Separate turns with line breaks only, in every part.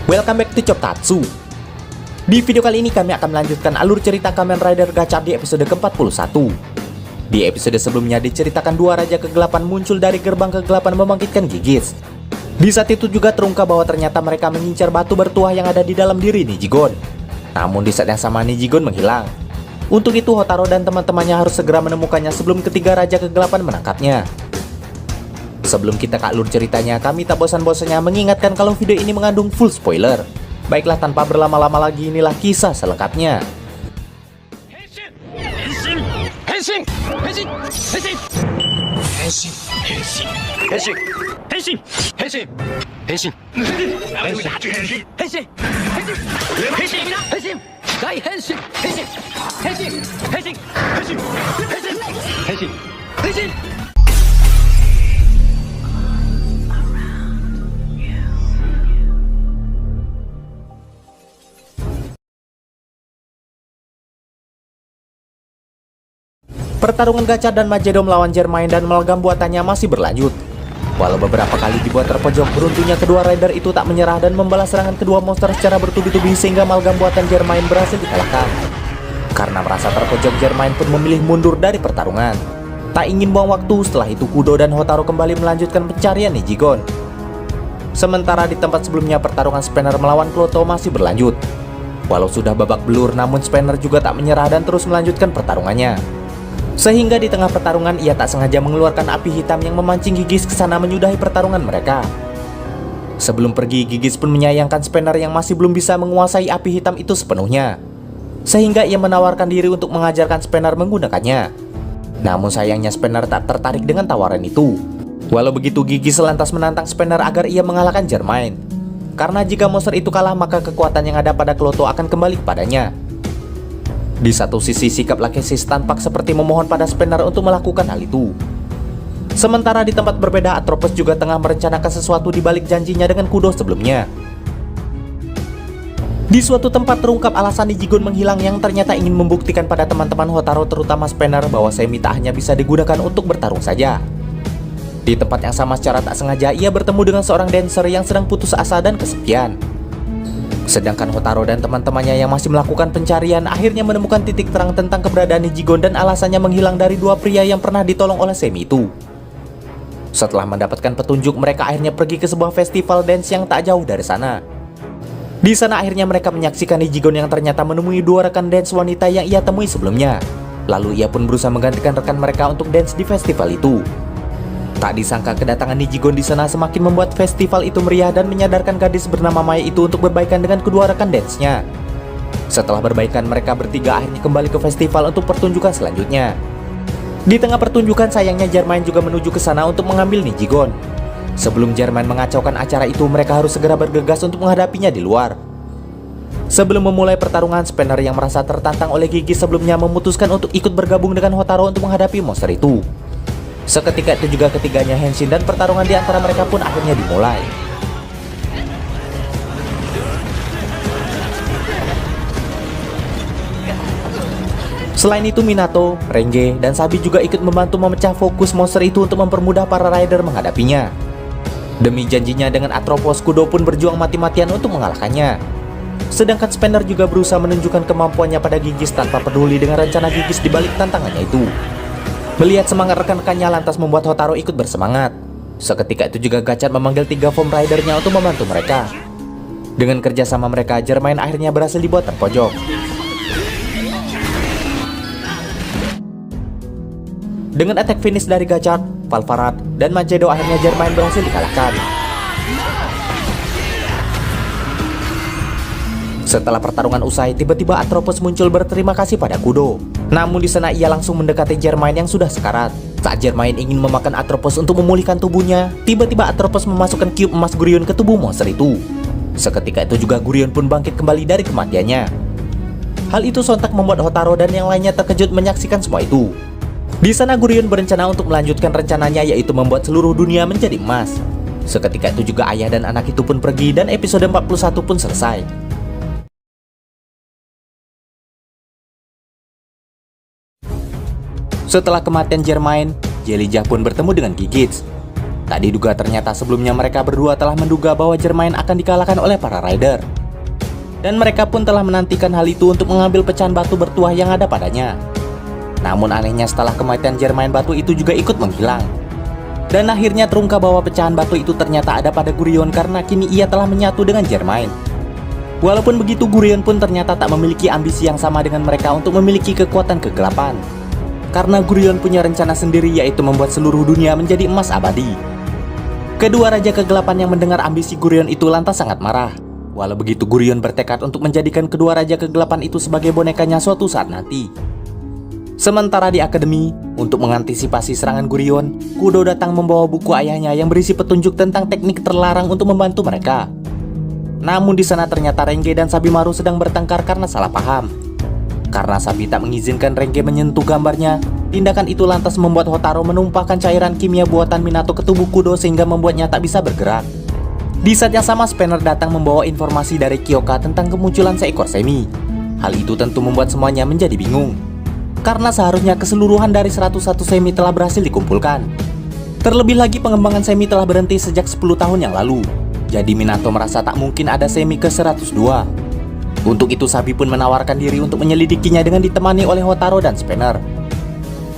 Welcome back to Choptatsu. Di video kali ini kami akan melanjutkan alur cerita Kamen Rider Gachar di episode ke-41. Di episode sebelumnya diceritakan dua raja kegelapan muncul dari gerbang kegelapan membangkitkan Gigis. Di saat itu juga terungkap bahwa ternyata mereka mengincar batu bertuah yang ada di dalam diri Nijigon. Namun di saat yang sama Nijigon menghilang. Untuk itu Hotaro dan teman-temannya harus segera menemukannya sebelum ketiga raja kegelapan menangkapnya. Sebelum kita ke alur ceritanya, kami tak bosan-bosannya mengingatkan kalau video ini mengandung full spoiler. Baiklah, tanpa berlama-lama lagi, inilah kisah selengkapnya. Pertarungan Gachar dan Mageddon melawan Germain dan Amalgam buatannya masih berlanjut. Walau beberapa kali dibuat terpojok, beruntungnya kedua rider itu tak menyerah dan membalas serangan kedua monster secara bertubi-tubi sehingga Amalgam buatan Germain berhasil dikalahkan. Karena merasa terpojok, Germain pun memilih mundur dari pertarungan. Tak ingin buang waktu, setelah itu Kudo dan Hotaro kembali melanjutkan pencarian Nijigon. Sementara di tempat sebelumnya pertarungan Spanner melawan Kloto masih berlanjut. Walau sudah babak belur, namun Spanner juga tak menyerah dan terus melanjutkan pertarungannya. Sehingga di tengah pertarungan ia tak sengaja mengeluarkan api hitam yang memancing Gigis ke sana menyudahi pertarungan mereka. Sebelum pergi, Gigis pun menyayangkan Spanner yang masih belum bisa menguasai api hitam itu sepenuhnya. Sehingga ia menawarkan diri untuk mengajarkan Spanner menggunakannya. Namun sayangnya Spanner tak tertarik dengan tawaran itu. Walau begitu, Gigis lantas menantang Spanner agar ia mengalahkan Germain. Karena jika monster itu kalah, maka kekuatan yang ada pada Kloto akan kembali kepadanya. Di satu sisi, sikap Lachesis tampak seperti memohon pada Spanner untuk melakukan hal itu. Sementara di tempat berbeda, Atropos juga tengah merencanakan sesuatu di balik janjinya dengan Kudo sebelumnya. Di suatu tempat terungkap alasan Nijigon menghilang yang ternyata ingin membuktikan pada teman-teman Hotaro terutama Spanner bahwa Semi tak hanya bisa digunakan untuk bertarung saja. Di tempat yang sama secara tak sengaja ia bertemu dengan seorang dancer yang sedang putus asa dan kesepian. Sedangkan Hotaro dan teman-temannya yang masih melakukan pencarian akhirnya menemukan titik terang tentang keberadaan Nijigon dan alasannya menghilang dari dua pria yang pernah ditolong oleh Semi itu. Setelah mendapatkan petunjuk, mereka akhirnya pergi ke sebuah festival dance yang tak jauh dari sana. Di sana akhirnya mereka menyaksikan Nijigon yang ternyata menemui dua rekan dance wanita yang ia temui sebelumnya. Lalu ia pun berusaha menggantikan rekan mereka untuk dance di festival itu. Tak disangka kedatangan Nijigon di sana semakin membuat festival itu meriah dan menyadarkan gadis bernama Mai itu untuk berbaikan dengan kedua rekan dance-nya. Setelah berbaikan, mereka bertiga akhirnya kembali ke festival untuk pertunjukan selanjutnya. Di tengah pertunjukan, sayangnya Germain juga menuju ke sana untuk mengambil Nijigon. Sebelum Germain mengacaukan acara itu, mereka harus segera bergegas untuk menghadapinya di luar. Sebelum memulai pertarungan, Spanner yang merasa tertantang oleh Gigis sebelumnya memutuskan untuk ikut bergabung dengan Hotaro untuk menghadapi monster itu. Seketika itu juga ketiganya henshin dan pertarungan di antara mereka pun akhirnya dimulai. Selain itu Minato, Renge, dan Sabi juga ikut membantu memecah fokus monster itu untuk mempermudah para rider menghadapinya. Demi janjinya dengan Atropos, Kudo pun berjuang mati-matian untuk mengalahkannya. Sedangkan Spanner juga berusaha menunjukkan kemampuannya pada Gigis tanpa peduli dengan rencana Gigis di balik tantangannya itu. Melihat semangat rekan-rekannya lantas membuat Hotaro ikut bersemangat. Seketika itu juga Gachar memanggil 3 form ridernya untuk membantu mereka. Dengan kerjasama mereka, Germain akhirnya berhasil dibuat terpojok. Dengan attack finish dari Gachar, Valvarat, dan Mageddon akhirnya Germain berhasil dikalahkan. Setelah pertarungan usai, tiba-tiba Atropos muncul berterima kasih pada Kudo. Namun di sana ia langsung mendekati Germain yang sudah sekarat. Saat Germain ingin memakan Atropos untuk memulihkan tubuhnya, tiba-tiba Atropos memasukkan cube emas Gurion ke tubuh monster itu. Seketika itu juga Gurion pun bangkit kembali dari kematiannya. Hal itu sontak membuat Hotaro dan yang lainnya terkejut menyaksikan semua itu. Di sana Gurion berencana untuk melanjutkan rencananya, yaitu membuat seluruh dunia menjadi emas. Seketika itu juga ayah dan anak itu pun pergi dan episode 41 pun selesai. Setelah kematian Germain, Jellyjah pun bertemu dengan Gigits. Tak diduga ternyata sebelumnya mereka berdua telah menduga bahwa Germain akan dikalahkan oleh para Rider. Dan mereka pun telah menantikan hal itu untuk mengambil pecahan batu bertuah yang ada padanya. Namun anehnya setelah kematian Germain, batu itu juga ikut menghilang. Dan akhirnya terungkap bahwa pecahan batu itu ternyata ada pada Gurion karena kini ia telah menyatu dengan Germain. Walaupun begitu, Gurion pun ternyata tak memiliki ambisi yang sama dengan mereka untuk memiliki kekuatan kegelapan. Karena Gurion punya rencana sendiri, yaitu membuat seluruh dunia menjadi emas abadi. Kedua Raja Kegelapan yang mendengar ambisi Gurion itu lantas sangat marah. Walau begitu, Gurion bertekad untuk menjadikan kedua Raja Kegelapan itu sebagai bonekanya suatu saat nanti. Sementara di akademi, untuk mengantisipasi serangan Gurion, Kudo datang membawa buku ayahnya yang berisi petunjuk tentang teknik terlarang untuk membantu mereka. Namun di sana ternyata Renge dan Sabimaru sedang bertengkar karena salah paham. Karena Sabi tak mengizinkan Renge menyentuh gambarnya, tindakan itu lantas membuat Hotaro menumpahkan cairan kimia buatan Minato ke tubuh Kudo sehingga membuatnya tak bisa bergerak. Di saat yang sama, Spanner datang membawa informasi dari Kyoka tentang kemunculan seekor semi. Hal itu tentu membuat semuanya menjadi bingung. Karena seharusnya keseluruhan dari 101 semi telah berhasil dikumpulkan. Terlebih lagi pengembangan semi telah berhenti sejak 10 tahun yang lalu. Jadi Minato merasa tak mungkin ada semi ke 102. Untuk itu Sabi pun menawarkan diri untuk menyelidikinya dengan ditemani oleh Hotaro dan Spanner.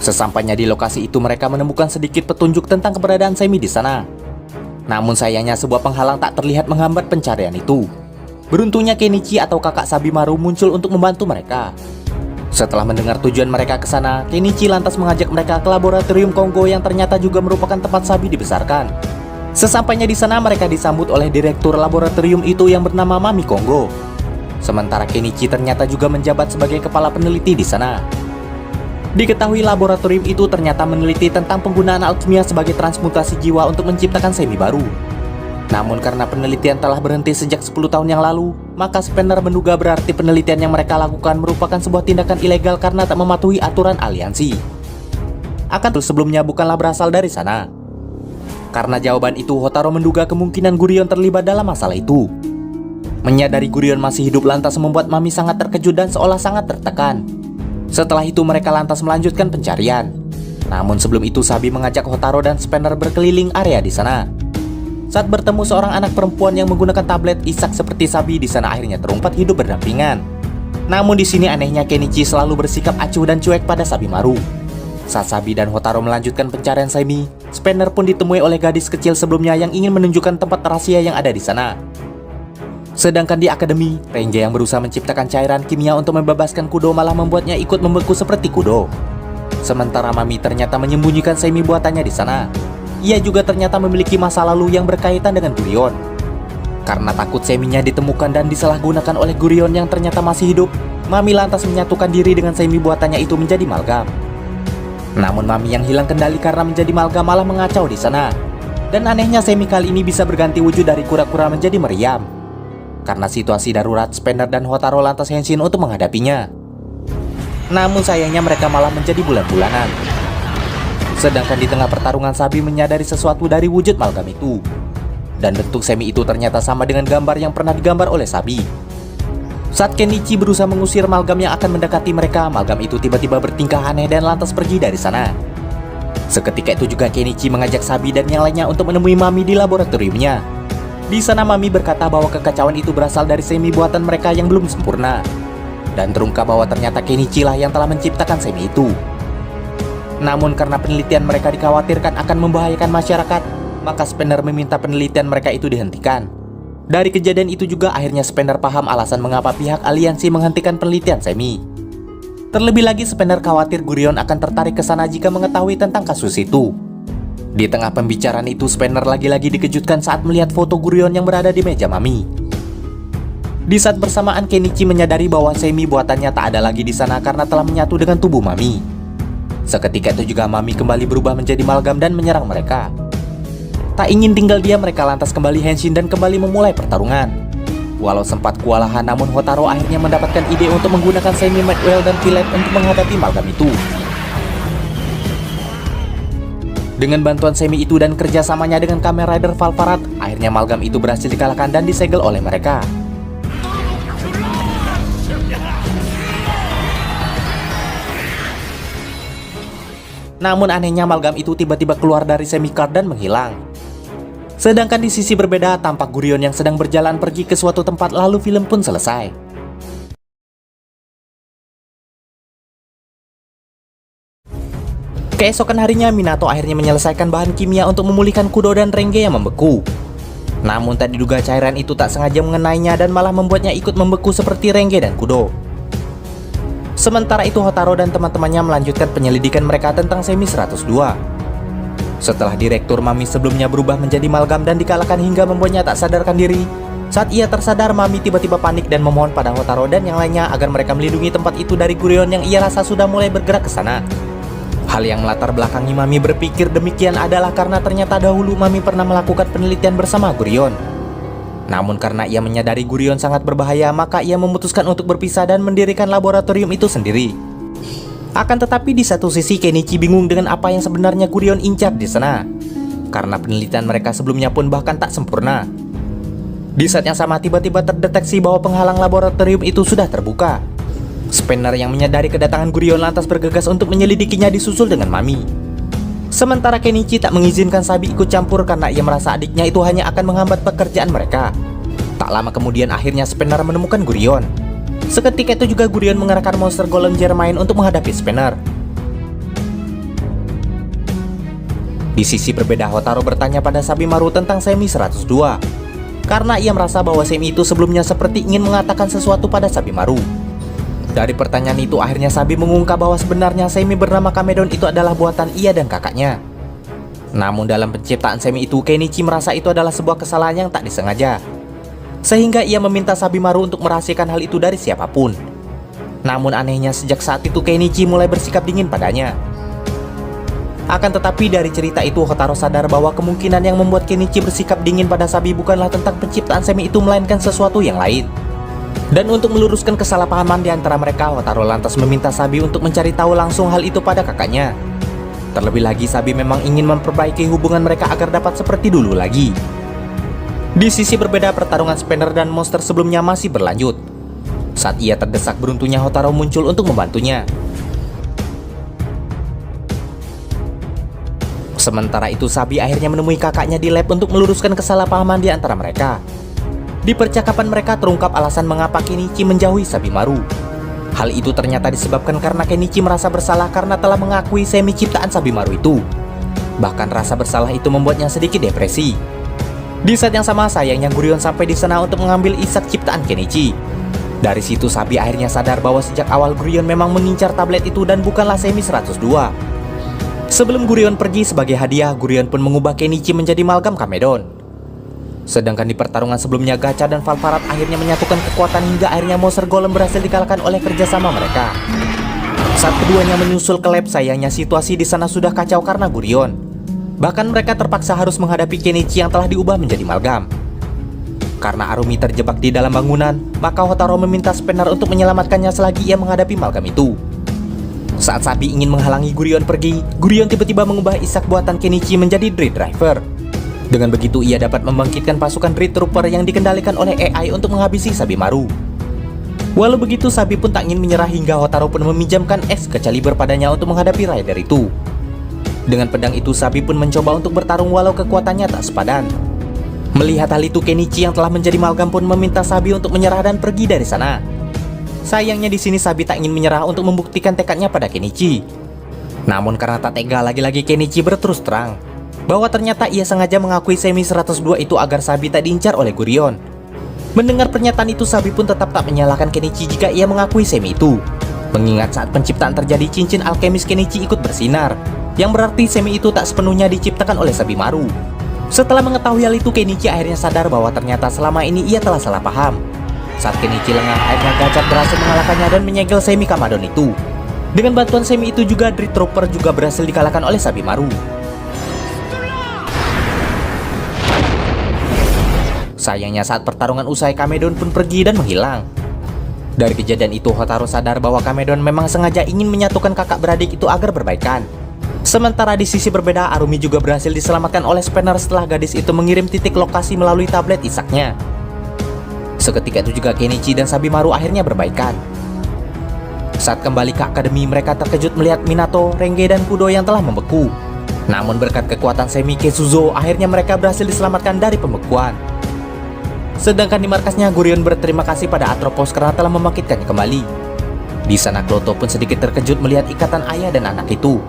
Sesampainya di lokasi itu mereka menemukan sedikit petunjuk tentang keberadaan semi di sana. Namun sayangnya sebuah penghalang tak terlihat menghambat pencarian itu. Beruntungnya Kenichi atau kakak Sabimaru muncul untuk membantu mereka. Setelah mendengar tujuan mereka ke sana, Kenichi lantas mengajak mereka ke laboratorium Konggo yang ternyata juga merupakan tempat Sabi dibesarkan. Sesampainya di sana mereka disambut oleh direktur laboratorium itu yang bernama Mami Konggo. Sementara Kenichi ternyata juga menjabat sebagai kepala peneliti di sana. Diketahui laboratorium itu ternyata meneliti tentang penggunaan alkimia sebagai transmutasi jiwa untuk menciptakan semi baru. Namun karena penelitian telah berhenti sejak 10 tahun yang lalu, maka Spanner menduga berarti penelitian yang mereka lakukan merupakan sebuah tindakan ilegal karena tak mematuhi aturan aliansi. Akan tetapi sebelumnya bukanlah berasal dari sana. Karena jawaban itu, Hotaro menduga kemungkinan Gurion terlibat dalam masalah itu. Menyadari Gurion masih hidup lantas membuat Mami sangat terkejut dan seolah sangat tertekan. Setelah itu mereka lantas melanjutkan pencarian. Namun sebelum itu Sabi mengajak Hotaro dan Spanner berkeliling area di sana. Saat bertemu seorang anak perempuan yang menggunakan tablet isak seperti Sabi, di sana akhirnya terungkap hidup berdampingan. Namun di sini anehnya Kenichi selalu bersikap acuh dan cuek pada Sabimaru. Saat Sabi dan Hotaro melanjutkan pencarian semi, Spanner pun ditemui oleh gadis kecil sebelumnya yang ingin menunjukkan tempat rahasia yang ada di sana. Sedangkan di akademi, Renge yang berusaha menciptakan cairan kimia untuk membebaskan Kudo malah membuatnya ikut membeku seperti Kudo. Sementara Mami ternyata menyembunyikan semi buatannya di sana. Ia juga ternyata memiliki masa lalu yang berkaitan dengan Gurion. Karena takut seminya ditemukan dan disalahgunakan oleh Gurion yang ternyata masih hidup, Mami lantas menyatukan diri dengan semi buatannya itu menjadi Malgam. Namun Mami yang hilang kendali karena menjadi Malgam malah mengacau di sana. Dan anehnya semi kali ini bisa berganti wujud dari kura-kura menjadi meriam. Karena situasi darurat, Spanner dan Hotaro lantas henshin untuk menghadapinya. Namun sayangnya mereka malah menjadi bulan-bulanan. Sedangkan di tengah pertarungan Sabi menyadari sesuatu dari wujud Malgam itu. Dan bentuk semi itu ternyata sama dengan gambar yang pernah digambar oleh Sabi. Saat Kenichi berusaha mengusir Malgam yang akan mendekati mereka, Malgam itu tiba-tiba bertingkah aneh dan lantas pergi dari sana. Seketika itu juga Kenichi mengajak Sabi dan yang lainnya untuk menemui Mami di laboratoriumnya. Di sana Mami berkata bahwa kekacauan itu berasal dari semi buatan mereka yang belum sempurna. Dan terungkap bahwa ternyata Kenichi lah yang telah menciptakan semi itu. Namun karena penelitian mereka dikhawatirkan akan membahayakan masyarakat, maka Spanner meminta penelitian mereka itu dihentikan. Dari kejadian itu juga akhirnya Spanner paham alasan mengapa pihak aliansi menghentikan penelitian semi. Terlebih lagi Spanner khawatir Gurion akan tertarik ke sana jika mengetahui tentang kasus itu. Di tengah pembicaraan itu, Spanner lagi-lagi dikejutkan saat melihat foto Gurion yang berada di meja Mami. Di saat bersamaan, Kenichi menyadari bahwa semi buatannya tak ada lagi di sana karena telah menyatu dengan tubuh Mami. Seketika itu juga Mami kembali berubah menjadi Malgam dan menyerang mereka. Tak ingin tinggal diam, mereka lantas kembali henshin dan kembali memulai pertarungan. Walau sempat kewalahan, namun Hotaro akhirnya mendapatkan ide untuk menggunakan semi Madwell dan Pilot untuk menghadapi Malgam itu. Dengan bantuan semi itu dan kerjasamanya dengan Kamen Rider Valvarat, akhirnya Malgam itu berhasil dikalahkan dan disegel oleh mereka. Namun anehnya Malgam itu tiba-tiba keluar dari semi card dan menghilang. Sedangkan di sisi berbeda, tampak Gurion yang sedang berjalan pergi ke suatu tempat lalu film pun selesai. Keesokan harinya, Minato akhirnya menyelesaikan bahan kimia untuk memulihkan Kudo dan Renge yang membeku. Namun tak diduga cairan itu tak sengaja mengenainya dan malah membuatnya ikut membeku seperti Renge dan Kudo. Sementara itu, Hotaro dan teman-temannya melanjutkan penyelidikan mereka tentang Semi 102. Setelah Direktur Mami sebelumnya berubah menjadi Malgam dan dikalahkan hingga membuatnya tak sadarkan diri, saat ia tersadar, Mami tiba-tiba panik dan memohon pada Hotaro dan yang lainnya agar mereka melindungi tempat itu dari Gurion yang ia rasa sudah mulai bergerak ke sana. Hal yang melatar belakangi Mami berpikir demikian adalah karena ternyata dahulu Mami pernah melakukan penelitian bersama Gurion. Namun karena ia menyadari Gurion sangat berbahaya, maka ia memutuskan untuk berpisah dan mendirikan laboratorium itu sendiri. Akan tetapi di satu sisi Kenichi bingung dengan apa yang sebenarnya Gurion incar di sana, karena penelitian mereka sebelumnya pun bahkan tak sempurna. Di saat yang sama tiba-tiba terdeteksi bahwa penghalang laboratorium itu sudah terbuka. Spanner yang menyadari kedatangan Gurion lantas bergegas untuk menyelidikinya disusul dengan Mami. Sementara Kenichi tak mengizinkan Sabi ikut campur karena ia merasa adiknya itu hanya akan menghambat pekerjaan mereka. Tak lama kemudian akhirnya Spanner menemukan Gurion. Seketika itu juga Gurion mengerahkan monster golem Germain untuk menghadapi Spanner. Di sisi berbeda, Hotaro bertanya pada Sabimaru tentang Semi 102. Karena ia merasa bahwa Semi itu sebelumnya seperti ingin mengatakan sesuatu pada Sabimaru. Dari pertanyaan itu akhirnya Sabi mengungkap bahwa sebenarnya Semi bernama Kamedon itu adalah buatan ia dan kakaknya. Namun dalam penciptaan Semi itu, Kenichi merasa itu adalah sebuah kesalahan yang tak disengaja. Sehingga ia meminta Sabimaru untuk merahasiakan hal itu dari siapapun. Namun anehnya sejak saat itu Kenichi mulai bersikap dingin padanya. Akan tetapi dari cerita itu Hotaro sadar bahwa kemungkinan yang membuat Kenichi bersikap dingin pada Sabi bukanlah tentang penciptaan Semi itu, melainkan sesuatu yang lain. Dan untuk meluruskan kesalahpahaman di antara mereka, Hotaro lantas meminta Sabi untuk mencari tahu langsung hal itu pada kakaknya. Terlebih lagi Sabi memang ingin memperbaiki hubungan mereka agar dapat seperti dulu lagi. Di sisi berbeda, pertarungan Spanner dan monster sebelumnya masih berlanjut. Saat ia terdesak, beruntungnya Hotaro muncul untuk membantunya. Sementara itu Sabi akhirnya menemui kakaknya di lab untuk meluruskan kesalahpahaman di antara mereka. Di percakapan mereka terungkap alasan mengapa Kenichi menjauhi Sabimaru. Hal itu ternyata disebabkan karena Kenichi merasa bersalah karena telah mengakui Semi ciptaan Sabimaru itu. Bahkan rasa bersalah itu membuatnya sedikit depresi. Di saat yang sama, sayangnya Gurion sampai di sana untuk mengambil isak ciptaan Kenichi. Dari situ Sabi akhirnya sadar bahwa sejak awal Gurion memang mengincar tablet itu dan bukanlah Semi 102. Sebelum Gurion pergi sebagai hadiah, Gurion pun mengubah Kenichi menjadi Malgam Kamedon. Sedangkan di pertarungan sebelumnya, Gacha dan Valvarat akhirnya menyatukan kekuatan hingga akhirnya monster golem berhasil dikalahkan oleh kerjasama mereka. Saat keduanya menyusul ke lab, sayangnya situasi di sana sudah kacau karena Gurion. Bahkan mereka terpaksa harus menghadapi Kenichi yang telah diubah menjadi Malgam. Karena Arumi terjebak di dalam bangunan, maka Hotaro meminta Spanner untuk menyelamatkannya selagi ia menghadapi Malgam itu. Saat Sabi ingin menghalangi Gurion pergi, Gurion tiba-tiba mengubah isak buatan Kenichi menjadi Dread Driver. Dengan begitu ia dapat membangkitkan pasukan Dread Trooper yang dikendalikan oleh AI untuk menghabisi Sabimaru. Walau begitu, Sabi pun tak ingin menyerah hingga Hotaro pun meminjamkan Excalibur padanya untuk menghadapi Rider itu. Dengan pedang itu Sabi pun mencoba untuk bertarung walau kekuatannya tak sepadan. Melihat hal itu, Kenichi yang telah menjadi Malgam pun meminta Sabi untuk menyerah dan pergi dari sana. Sayangnya di sini Sabi tak ingin menyerah untuk membuktikan tekadnya pada Kenichi. Namun karena tak tega, lagi-lagi Kenichi berterus terang bahwa ternyata ia sengaja mengakui Semi 102 itu agar Sabi tak diincar oleh Gurion. Mendengar pernyataan itu, Sabi pun tetap tak menyalahkan Kenichi jika ia mengakui Semi itu. Mengingat saat penciptaan terjadi, cincin alkemis Kenichi ikut bersinar, yang berarti Semi itu tak sepenuhnya diciptakan oleh Sabimaru. Setelah mengetahui hal itu, Kenichi akhirnya sadar bahwa ternyata selama ini ia telah salah paham. Saat Kenichi lengah, akhirnya Gacha berhasil mengalahkannya dan menyegel Semi Kamedon itu. Dengan bantuan Semi itu juga, Dread Trooper juga berhasil dikalahkan oleh Sabimaru. Sayangnya saat pertarungan usai, Kamedon pun pergi dan menghilang. Dari kejadian itu, Hotaro sadar bahwa Kamedon memang sengaja ingin menyatukan kakak beradik itu agar berbaikan. Sementara di sisi berbeda, Arumi juga berhasil diselamatkan oleh Spanner setelah gadis itu mengirim titik lokasi melalui tablet isaknya. Seketika itu juga Kenichi dan Sabimaru akhirnya berbaikan. Saat kembali ke akademi, mereka terkejut melihat Minato, Renge, dan Kudo yang telah membeku. Namun berkat kekuatan Semi Kesuzo, akhirnya mereka berhasil diselamatkan dari pembekuan. Sedangkan di markasnya, Gurion berterima kasih pada Atropos karena telah membangkitkannya kembali. Di sana Kloto pun sedikit terkejut melihat ikatan ayah dan anak itu.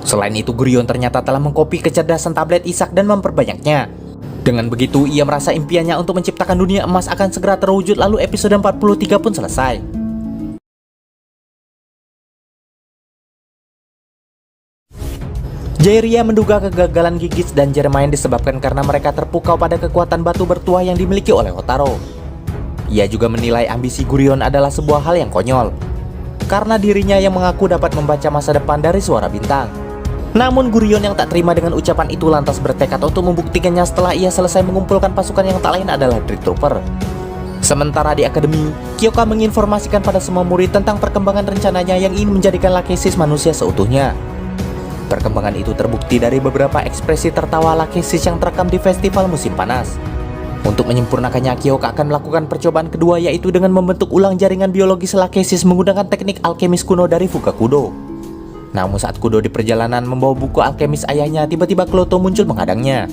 Selain itu, Gurion ternyata telah mengkopi kecerdasan tablet Isak dan memperbanyaknya. Dengan begitu, ia merasa impiannya untuk menciptakan dunia emas akan segera terwujud, lalu episode 43 pun selesai. Jairia menduga kegagalan Gigits dan Jeremiah disebabkan karena mereka terpukau pada kekuatan batu bertuah yang dimiliki oleh Hotaru. Ia juga menilai ambisi Gurion adalah sebuah hal yang konyol, karena dirinya yang mengaku dapat membaca masa depan dari suara bintang. Namun Gurion yang tak terima dengan ucapan itu lantas bertekad untuk membuktikannya setelah ia selesai mengumpulkan pasukan yang tak lain adalah Dread Trooper. Sementara di akademi, Kyoka menginformasikan pada semua murid tentang perkembangan rencananya yang ingin menjadikan Lachesis manusia seutuhnya. Perkembangan itu terbukti dari beberapa ekspresi tertawa Lachesis yang terekam di festival musim panas. Untuk menyempurnakannya, Kyoka akan melakukan percobaan kedua, yaitu dengan membentuk ulang jaringan biologis Lachesis menggunakan teknik alkemis kuno dari Fukakudo. Namun saat Kudo di perjalanan membawa buku alkemis ayahnya, tiba-tiba Kloto muncul menghadangnya.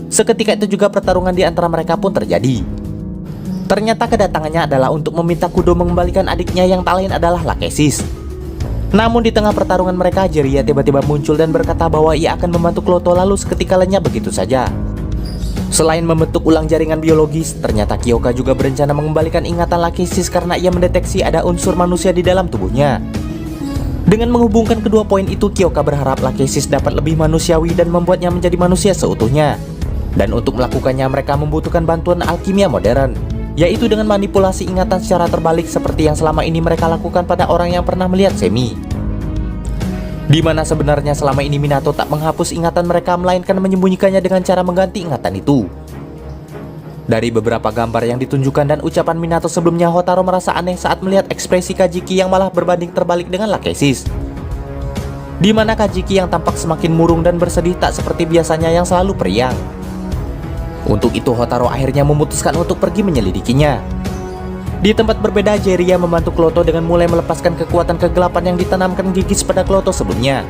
Seketika itu juga pertarungan di antara mereka pun terjadi. Ternyata kedatangannya adalah untuk meminta Kudo mengembalikan adiknya yang tak lain adalah Lachesis. Namun di tengah pertarungan mereka, Jairia tiba-tiba muncul dan berkata bahwa ia akan membantu Kloto, lalu seketika lenyap begitu saja. Selain membentuk ulang jaringan biologis, ternyata Kyoka juga berencana mengembalikan ingatan Lachesis karena ia mendeteksi ada unsur manusia di dalam tubuhnya. Dengan menghubungkan kedua poin itu, Kyoka berharap Lachesis dapat lebih manusiawi dan membuatnya menjadi manusia seutuhnya. Dan untuk melakukannya mereka membutuhkan bantuan alkimia modern, yaitu dengan manipulasi ingatan secara terbalik seperti yang selama ini mereka lakukan pada orang yang pernah melihat Semi. Di mana sebenarnya selama ini Minato tak menghapus ingatan mereka, melainkan menyembunyikannya dengan cara mengganti ingatan itu. Dari beberapa gambar yang ditunjukkan dan ucapan Minato sebelumnya, Hotaru merasa aneh saat melihat ekspresi Kajiki yang malah berbanding terbalik dengan Lachesis. Di mana Kajiki yang tampak semakin murung dan bersedih tak seperti biasanya yang selalu periang. Untuk itu Hotaru akhirnya memutuskan untuk pergi menyelidikinya. Di tempat berbeda, Jairia membantu Kloto dengan mulai melepaskan kekuatan kegelapan yang ditanamkan Gigits pada Kloto sebelumnya.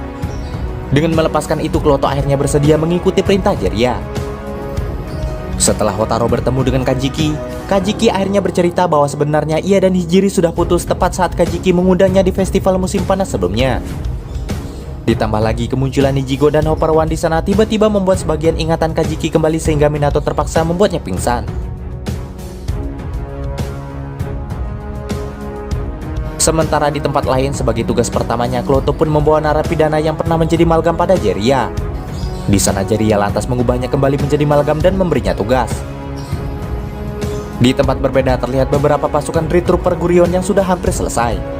Dengan melepaskan itu, Kloto akhirnya bersedia mengikuti perintah Jairia. Setelah Hotaru bertemu dengan Kajiki, Kajiki akhirnya bercerita bahwa sebenarnya ia dan Hijiri sudah putus tepat saat Kajiki mengundangnya di festival musim panas sebelumnya. Ditambah lagi kemunculan Ichigo dan Hopper One di sana tiba-tiba membuat sebagian ingatan Kajiki kembali sehingga Minato terpaksa membuatnya pingsan. Sementara di tempat lain, sebagai tugas pertamanya, Kloto pun membawa narapidana yang pernah menjadi Malgam pada Jairia. Di sana Jairia lantas mengubahnya kembali menjadi Malgam dan memberinya tugas. Di tempat berbeda terlihat beberapa pasukan Dread Trooper Gurion yang sudah hampir selesai.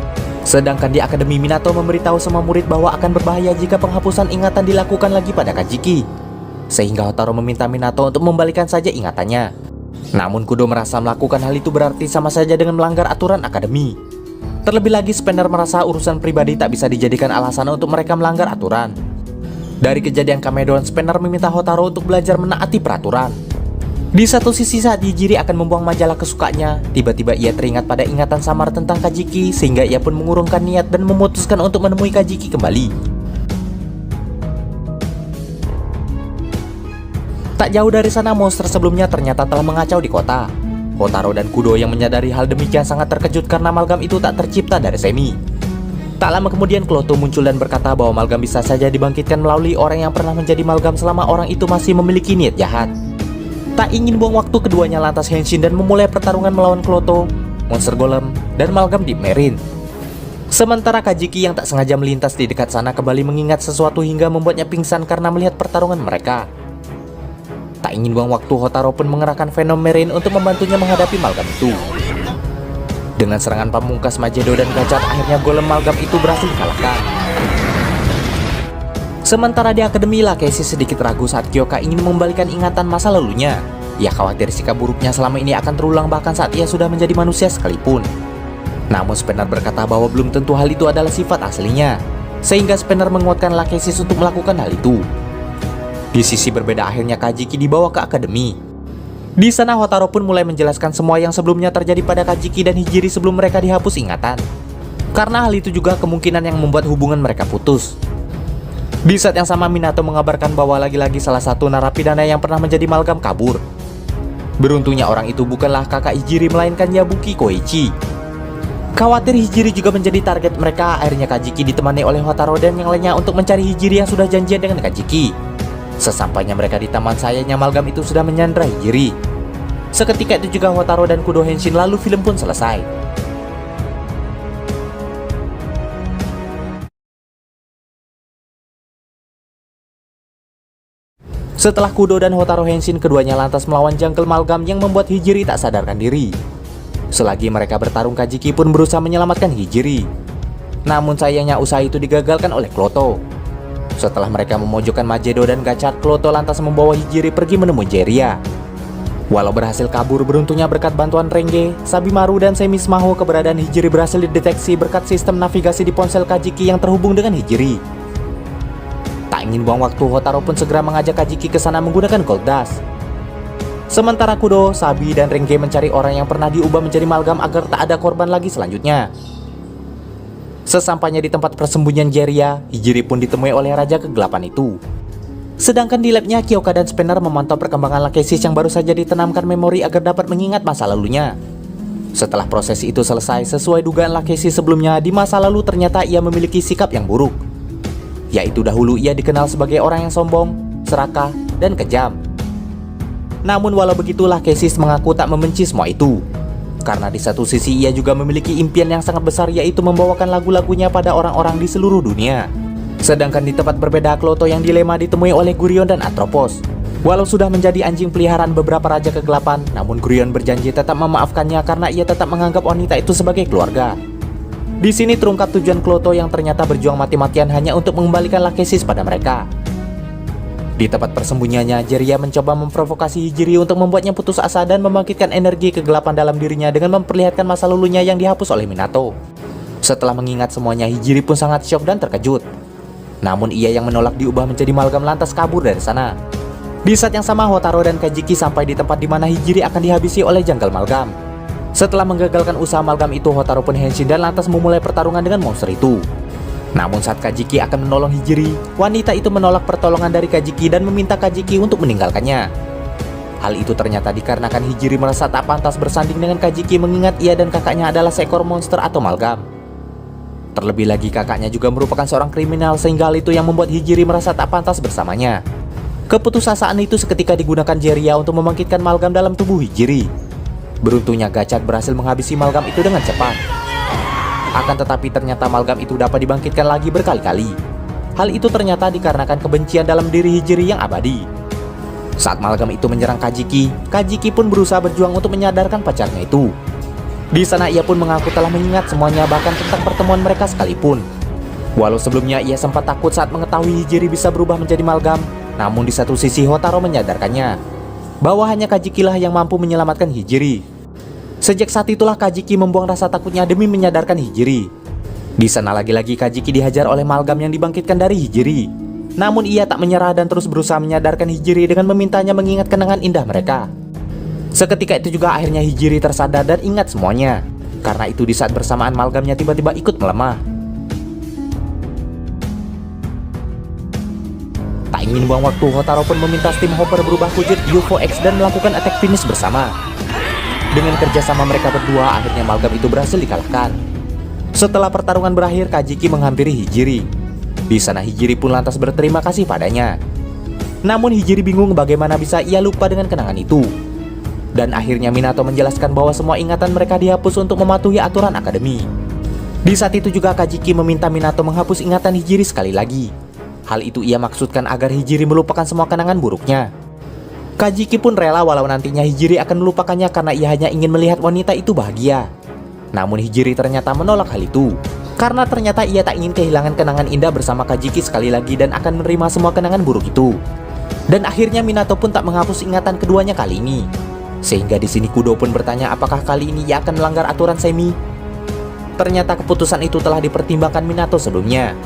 Sedangkan di akademi, Minato memberitahu semua murid bahwa akan berbahaya jika penghapusan ingatan dilakukan lagi pada Kajiki. Sehingga Hotaru meminta Minato untuk membalikan saja ingatannya. Namun Kudo merasa melakukan hal itu berarti sama saja dengan melanggar aturan akademi. Terlebih lagi Spender merasa urusan pribadi tak bisa dijadikan alasan untuk mereka melanggar aturan. Dari kejadian Kamedon, Spender meminta Hotaru untuk belajar menaati peraturan. Di satu sisi saat Hijiri akan membuang majalah kesukaannya, tiba-tiba ia teringat pada ingatan samar tentang Kajiki sehingga ia pun mengurungkan niat dan memutuskan untuk menemui Kajiki kembali. Tak jauh dari sana, monster sebelumnya ternyata telah mengacau di kota. Hotaru dan Kudo yang menyadari hal demikian sangat terkejut karena Malgam itu tak tercipta dari Semi. Tak lama kemudian Kloto muncul dan berkata bahwa Malgam bisa saja dibangkitkan melalui orang yang pernah menjadi Malgam selama orang itu masih memiliki niat jahat. Tak ingin buang waktu, keduanya lantas henshin dan memulai pertarungan melawan Kloto, Monster Golem, dan Malgam Deep Marine. Sementara Kajiki yang tak sengaja melintas di dekat sana kembali mengingat sesuatu hingga membuatnya pingsan karena melihat pertarungan mereka. Tak ingin buang waktu, Hotaru pun mengerahkan Venom Marine untuk membantunya menghadapi Malgam itu. Dengan serangan pamungkas Majedo dan Gachat, akhirnya golem Malgam itu berhasil dikalahkan. Sementara di akademi, Lachesis sedikit ragu saat Kyoka ingin mengembalikan ingatan masa lalunya. Ia khawatir sikap buruknya selama ini akan terulang bahkan saat ia sudah menjadi manusia sekalipun. Namun Spender berkata bahwa belum tentu hal itu adalah sifat aslinya, sehingga Spender menguatkan Lachesis untuk melakukan hal itu. Di sisi berbeda, akhirnya Kajiki dibawa ke akademi. Di sana Hotaru pun mulai menjelaskan semua yang sebelumnya terjadi pada Kajiki dan Hijiri sebelum mereka dihapus ingatan. Karena hal itu juga kemungkinan yang membuat hubungan mereka putus. Di saat yang sama, Minato mengabarkan bahwa lagi-lagi salah satu narapidana yang pernah menjadi Malgam kabur. Beruntungnya orang itu bukanlah kakak Hijiri melainkan Yabuki Koichi. Khawatir Hijiri juga menjadi target mereka, akhirnya Kajiki ditemani oleh Hotaro dan yang lainnya untuk mencari Hijiri yang sudah janjian dengan Kajiki. Sesampainya mereka di taman, sayangnya Malgam itu sudah menyandra Hijiri. Seketika itu juga Hotaro dan Kudo Henshin, lalu film pun selesai. Setelah Kudo dan Hotaro Henshin, keduanya lantas melawan Jungle Malgam yang membuat Hijiri tak sadarkan diri. Selagi mereka bertarung, Kajiki pun berusaha menyelamatkan Hijiri. Namun sayangnya usaha itu digagalkan oleh Kloto. Setelah mereka memojokkan Majedo dan Gachar, Kloto lantas membawa Hijiri pergi menemui Jiraiya. Walau berhasil kabur, beruntungnya berkat bantuan Renge, Sabimaru, dan Semismaho, keberadaan Hijiri berhasil dideteksi berkat sistem navigasi di ponsel Kajiki yang terhubung dengan Hijiri. Tak ingin buang waktu, Hotaro pun segera mengajak Kajiki ke sana menggunakan Gold Dust. Sementara Kudo, Sabi, dan Renge mencari orang yang pernah diubah menjadi Malgam agar tak ada korban lagi selanjutnya. Sesampainya di tempat persembunyian Jiraiya, Hijiri pun ditemui oleh Raja Kegelapan itu. Sedangkan di labnya, Kyoka dan Spinner memantau perkembangan Lachesis yang baru saja ditanamkan memori agar dapat mengingat masa lalunya. Setelah proses itu selesai, sesuai dugaan Lachesis sebelumnya, di masa lalu ternyata ia memiliki sikap yang buruk. Yaitu dahulu ia dikenal sebagai orang yang sombong, serakah, dan kejam. Namun walau begitu, Lachesis mengaku tak membenci semua itu. Karena di satu sisi ia juga memiliki impian yang sangat besar, yaitu membawakan lagu-lagunya pada orang-orang di seluruh dunia. Sedangkan di tempat berbeda, Kloto yang dilema ditemui oleh Gurion dan Atropos. Walau sudah menjadi anjing peliharaan beberapa Raja Kegelapan, namun Gurion berjanji tetap memaafkannya karena ia tetap menganggap wanita itu sebagai keluarga. Di sini terungkap tujuan Kloto yang ternyata berjuang mati-matian hanya untuk mengembalikan Lachesis pada mereka. Di tempat persembunyiannya, Jiraiya mencoba memprovokasi Hijiri untuk membuatnya putus asa dan membangkitkan energi kegelapan dalam dirinya dengan memperlihatkan masa lalunya yang dihapus oleh Minato. Setelah mengingat semuanya, Hijiri pun sangat syok dan terkejut. Namun ia yang menolak diubah menjadi Malgam lantas kabur dari sana. Di saat yang sama, Hotaro dan Kajiki sampai di tempat di mana Hijiri akan dihabisi oleh Jungle Malgam. Setelah menggagalkan usaha Malgam itu, Hotaro pun henshin dan lantas memulai pertarungan dengan monster itu. Namun saat Kajiki akan menolong Hijiri, wanita itu menolak pertolongan dari Kajiki dan meminta Kajiki untuk meninggalkannya. Hal itu ternyata dikarenakan Hijiri merasa tak pantas bersanding dengan Kajiki mengingat ia dan kakaknya adalah seekor monster atau Malgam. Terlebih lagi kakaknya juga merupakan seorang kriminal sehingga hal itu yang membuat Hijiri merasa tak pantas bersamanya. Keputusasaan itu seketika digunakan Jiraiya untuk membangkitkan Malgam dalam tubuh Hijiri. Beruntungnya Gachar berhasil menghabisi Malgam itu dengan cepat. Akan tetapi ternyata Malgam itu dapat dibangkitkan lagi berkali-kali. Hal itu ternyata dikarenakan kebencian dalam diri Hijiri yang abadi. Saat Malgam itu menyerang Kajiki, Kajiki pun berusaha berjuang untuk menyadarkan pacarnya itu. Di sana ia pun mengaku telah mengingat semuanya, bahkan tentang pertemuan mereka sekalipun. Walau sebelumnya ia sempat takut saat mengetahui Hijiri bisa berubah menjadi Malgam, namun di satu sisi Hotaro menyadarkannya bahwa hanya Kajikilah yang mampu menyelamatkan Hijiri. Sejak saat itulah Kajiki membuang rasa takutnya demi menyadarkan Hijiri. Di sana lagi-lagi Kajiki dihajar oleh Malgam yang dibangkitkan dari Hijiri. Namun ia tak menyerah dan terus berusaha menyadarkan Hijiri dengan memintanya mengingat kenangan indah mereka. Seketika itu juga akhirnya Hijiri tersadar dan ingat semuanya. Karena itu di saat bersamaan Malgamnya tiba-tiba ikut melemah. Tak ingin buang waktu, Hotaro pun meminta Steam Hopper berubah wujud UFO X dan melakukan attack finish bersama. Dengan kerjasama mereka berdua, akhirnya Malgam itu berhasil dikalahkan. Setelah pertarungan berakhir, Kajiki menghampiri Hijiri. Di sana Hijiri pun lantas berterima kasih padanya. Namun Hijiri bingung bagaimana bisa ia lupa dengan kenangan itu. Dan akhirnya Minato menjelaskan bahwa semua ingatan mereka dihapus untuk mematuhi aturan akademi. Di saat itu juga Kajiki meminta Minato menghapus ingatan Hijiri sekali lagi. Hal itu ia maksudkan agar Hijiri melupakan semua kenangan buruknya. Kajiki pun rela walau nantinya Hijiri akan melupakannya karena ia hanya ingin melihat wanita itu bahagia. Namun Hijiri ternyata menolak hal itu. Karena ternyata ia tak ingin kehilangan kenangan indah bersama Kajiki sekali lagi dan akan menerima semua kenangan buruk itu. Dan akhirnya Minato pun tak menghapus ingatan keduanya kali ini. Sehingga di sini Kudo pun bertanya apakah kali ini ia akan melanggar aturan Semi. Ternyata keputusan itu telah dipertimbangkan Minato sebelumnya.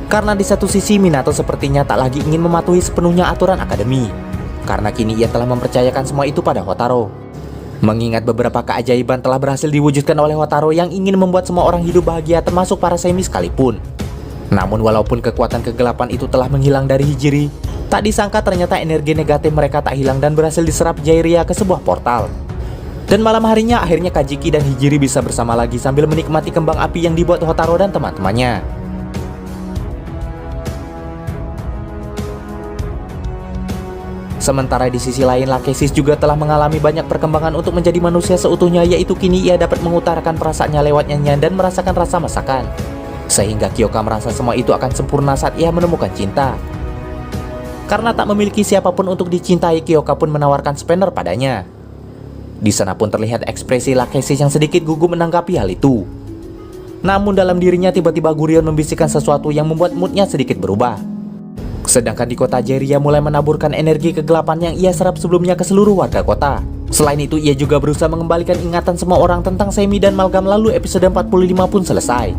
Karena di satu sisi Minato sepertinya tak lagi ingin mematuhi sepenuhnya aturan akademi. Karena kini ia telah mempercayakan semua itu pada Hotaro. Mengingat beberapa keajaiban telah berhasil diwujudkan oleh Hotaro yang ingin membuat semua orang hidup bahagia termasuk para Semi sekalipun. Namun walaupun kekuatan kegelapan itu telah menghilang dari Hijiri, tak disangka ternyata energi negatif mereka tak hilang dan berhasil diserap Jairia ke sebuah portal. Dan malam harinya akhirnya Kajiki dan Hijiri bisa bersama lagi sambil menikmati kembang api yang dibuat Hotaro dan teman-temannya. Sementara di sisi lain, Lachesis juga telah mengalami banyak perkembangan untuk menjadi manusia seutuhnya, yaitu kini ia dapat mengutarakan perasaannya lewat nyanyian dan merasakan rasa masakan. Sehingga Kyoka merasa semua itu akan sempurna saat ia menemukan cinta. Karena tak memiliki siapapun untuk dicintai, Kyoka pun menawarkan Spanner padanya. Di sana pun terlihat ekspresi Lachesis yang sedikit gugup menanggapi hal itu. Namun dalam dirinya tiba-tiba Gurion membisikkan sesuatu yang membuat moodnya sedikit berubah. Sedangkan di kota Jairia mulai menaburkan energi kegelapan yang ia serap sebelumnya ke seluruh warga kota. Selain itu ia juga berusaha mengembalikan ingatan semua orang tentang Semi dan Malgam, lalu episode 45 pun selesai.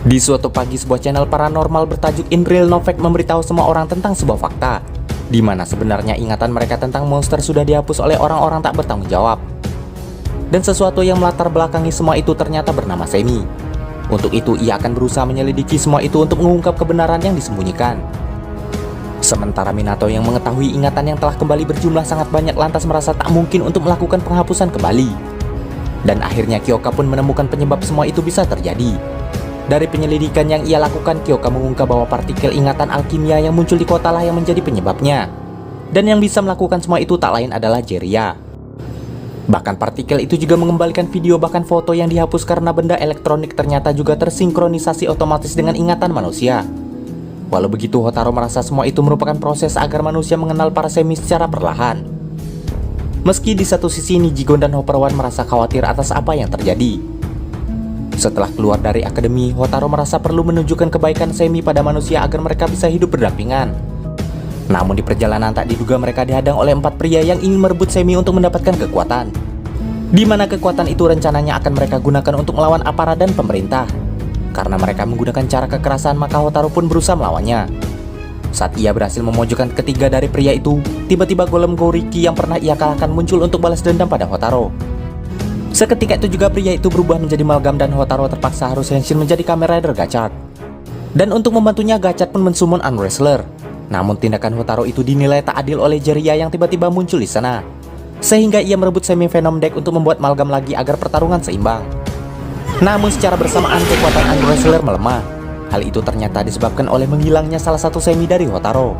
Di suatu pagi, sebuah channel paranormal bertajuk In Real No Fact memberitahu semua orang tentang sebuah fakta, di mana sebenarnya ingatan mereka tentang monster sudah dihapus oleh orang-orang tak bertanggung jawab. Dan sesuatu yang melatar belakangi semua itu ternyata bernama Semi. Untuk itu ia akan berusaha menyelidiki semua itu untuk mengungkap kebenaran yang disembunyikan. Sementara Minato yang mengetahui ingatan yang telah kembali berjumlah sangat banyak lantas merasa tak mungkin untuk melakukan penghapusan kembali. Dan akhirnya Kyoka pun menemukan penyebab semua itu bisa terjadi. Dari penyelidikan yang ia lakukan, Kyoka mengungkap bahwa partikel ingatan alkimia yang muncul di kota lah yang menjadi penyebabnya. Dan yang bisa melakukan semua itu tak lain adalah Jairia. Bahkan partikel itu juga mengembalikan video bahkan foto yang dihapus karena benda elektronik ternyata juga tersinkronisasi otomatis dengan ingatan manusia. Walau begitu, Hotaro merasa semua itu merupakan proses agar manusia mengenal para Semi secara perlahan. Meski di satu sisi Nijigon dan Hopper One merasa khawatir atas apa yang terjadi. Setelah keluar dari akademi, Hotaro merasa perlu menunjukkan kebaikan Semi pada manusia agar mereka bisa hidup berdampingan. Namun di perjalanan tak diduga mereka dihadang oleh 4 pria yang ingin merebut Semi untuk mendapatkan kekuatan. Di mana kekuatan itu rencananya akan mereka gunakan untuk melawan aparat dan pemerintah. Karena mereka menggunakan cara kekerasan, maka Hotaro pun berusaha melawannya. Saat ia berhasil memojokkan ketiga dari pria itu, tiba-tiba golem Goriki yang pernah ia kalahkan muncul untuk balas dendam pada Hotaro. Seketika itu juga pria itu berubah menjadi Malgam dan Hotaro terpaksa harus henshin menjadi Kamen Rider Gachard. Dan untuk membantunya, Gachard pun mensummon Unwrestler. Namun tindakan Hotaro itu dinilai tak adil oleh Jairia yang tiba-tiba muncul di sana. Sehingga ia merebut Semi Venom Deck untuk membuat Malgam lagi agar pertarungan seimbang. Namun secara bersamaan kekuatan Unwrestler melemah. Hal itu ternyata disebabkan oleh menghilangnya salah satu Semi dari Hotaro.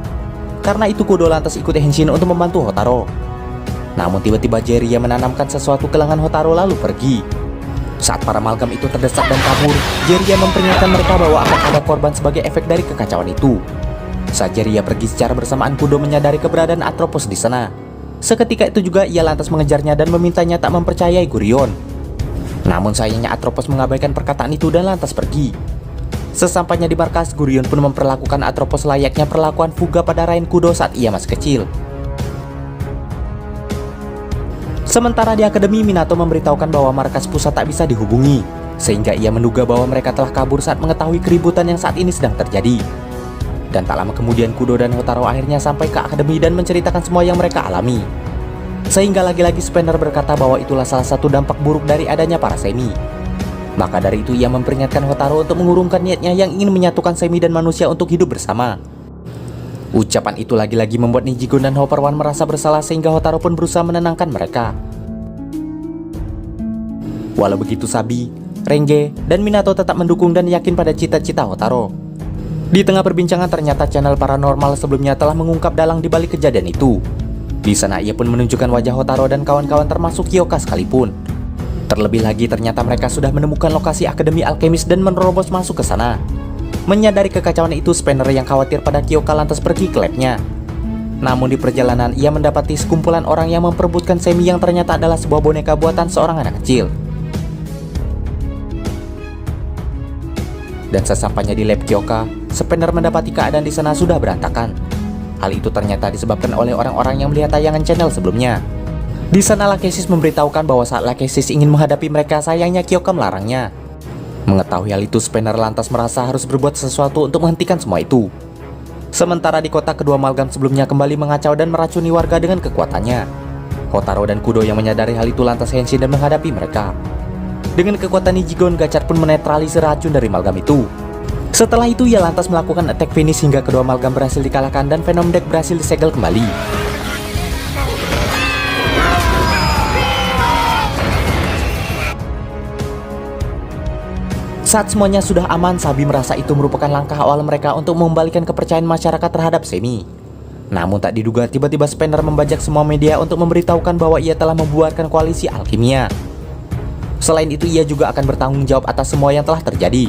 Karena itu Kudo lantas ikut henshin untuk membantu Hotaro. Namun tiba-tiba Jairia menanamkan sesuatu ke lengan Hotaro lalu pergi. Saat para Malgam itu terdesak dan kabur, Jairia memperingatkan mereka bahwa akan ada korban sebagai efek dari kekacauan itu. Saat Jairia pergi, secara bersamaan Kudo menyadari keberadaan Atropos di sana. Seketika itu juga ia lantas mengejarnya dan memintanya tak mempercayai Gurion. Namun sayangnya Atropos mengabaikan perkataan itu dan lantas pergi. Sesampainya di markas, Gurion pun memperlakukan Atropos layaknya perlakuan Fuga pada Rain Kudo saat ia masih kecil. Sementara di akademi, Minato memberitahukan bahwa markas pusat tak bisa dihubungi, sehingga ia menduga bahwa mereka telah kabur saat mengetahui keributan yang saat ini sedang terjadi. Dan tak lama kemudian Kudo dan Hotaro akhirnya sampai ke akademi dan menceritakan semua yang mereka alami. Sehingga lagi-lagi Spanner berkata bahwa itulah salah satu dampak buruk dari adanya para Semi. Maka dari itu ia memperingatkan Hotaro untuk mengurungkan niatnya yang ingin menyatukan Semi dan manusia untuk hidup bersama. Ucapan itu lagi-lagi membuat Nijigon dan Hopper One merasa bersalah sehingga Hotaro pun berusaha menenangkan mereka. Walau begitu, Sabi, Renge, dan Minato tetap mendukung dan yakin pada cita-cita Hotaro. Di tengah perbincangan ternyata channel paranormal sebelumnya telah mengungkap dalang di balik kejadian itu. Di sana ia pun menunjukkan wajah Hotaro dan kawan-kawan termasuk Kyoka sekalipun. Terlebih lagi ternyata mereka sudah menemukan lokasi Akademi Alkemis dan menerobos masuk ke sana. Menyadari kekacauan itu, Spanner yang khawatir pada Kyoka lantas pergi ke labnya. Namun di perjalanan ia mendapati sekumpulan orang yang memperebutkan Semi yang ternyata adalah sebuah boneka buatan seorang anak kecil. Dan sesampainya di lab Kyoka, Spanner mendapati keadaan di sana sudah berantakan. Hal itu ternyata disebabkan oleh orang-orang yang melihat tayangan channel sebelumnya. Di sana Lachesis memberitahukan bahwa saat Lachesis ingin menghadapi mereka, sayangnya Kyoka melarangnya. Mengetahui hal itu, Spanner lantas merasa harus berbuat sesuatu untuk menghentikan semua itu. Sementara di kota, kedua amalgam sebelumnya kembali mengacau dan meracuni warga dengan kekuatannya. Hotaro dan Kudo yang menyadari hal itu lantas henshin dan menghadapi mereka. Dengan kekuatan Nijigon, Gachat pun menetralisir racun dari amalgam itu. Setelah itu ia lantas melakukan attack finish hingga kedua amalgam berhasil dikalahkan dan Venom Deck berhasil disegel kembali. Saat semuanya sudah aman, Sabi merasa itu merupakan langkah awal mereka untuk mengembalikan kepercayaan masyarakat terhadap Semi. Namun tak diduga, tiba-tiba Spanner membajak semua media untuk memberitahukan bahwa ia telah membuarkan koalisi alkimia. Selain itu, ia juga akan bertanggung jawab atas semua yang telah terjadi.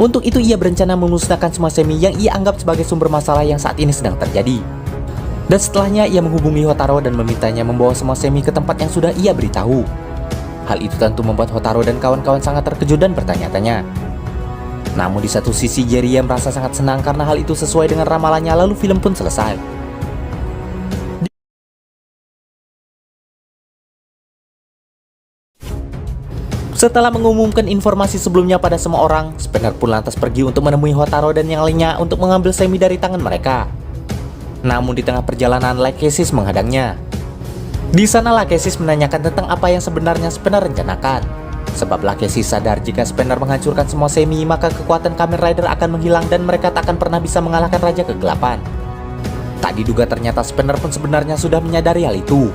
Untuk itu, ia berencana memusnahkan semua Semi yang ia anggap sebagai sumber masalah yang saat ini sedang terjadi. Dan setelahnya, ia menghubungi Hotaro dan memintanya membawa semua Semi ke tempat yang sudah ia beritahu. Hal itu tentu membuat Hotaro dan kawan-kawan sangat terkejut dan bertanya-tanya. Namun di satu sisi, Jiraiya merasa sangat senang karena hal itu sesuai dengan ramalannya, lalu film pun selesai. Setelah mengumumkan informasi sebelumnya pada semua orang, Spanner pun lantas pergi untuk menemui Hotaro dan yang lainnya untuk mengambil Semi dari tangan mereka. Namun di tengah perjalanan, Lachesis menghadangnya. Di sana Lachesis menanyakan tentang apa yang sebenarnya Spanner rencanakan. Sebab Lachesis sadar jika Spanner menghancurkan semua Semi, maka kekuatan Kamen Rider akan menghilang dan mereka tak akan pernah bisa mengalahkan Raja Kegelapan. Tak diduga ternyata Spanner pun sebenarnya sudah menyadari hal itu.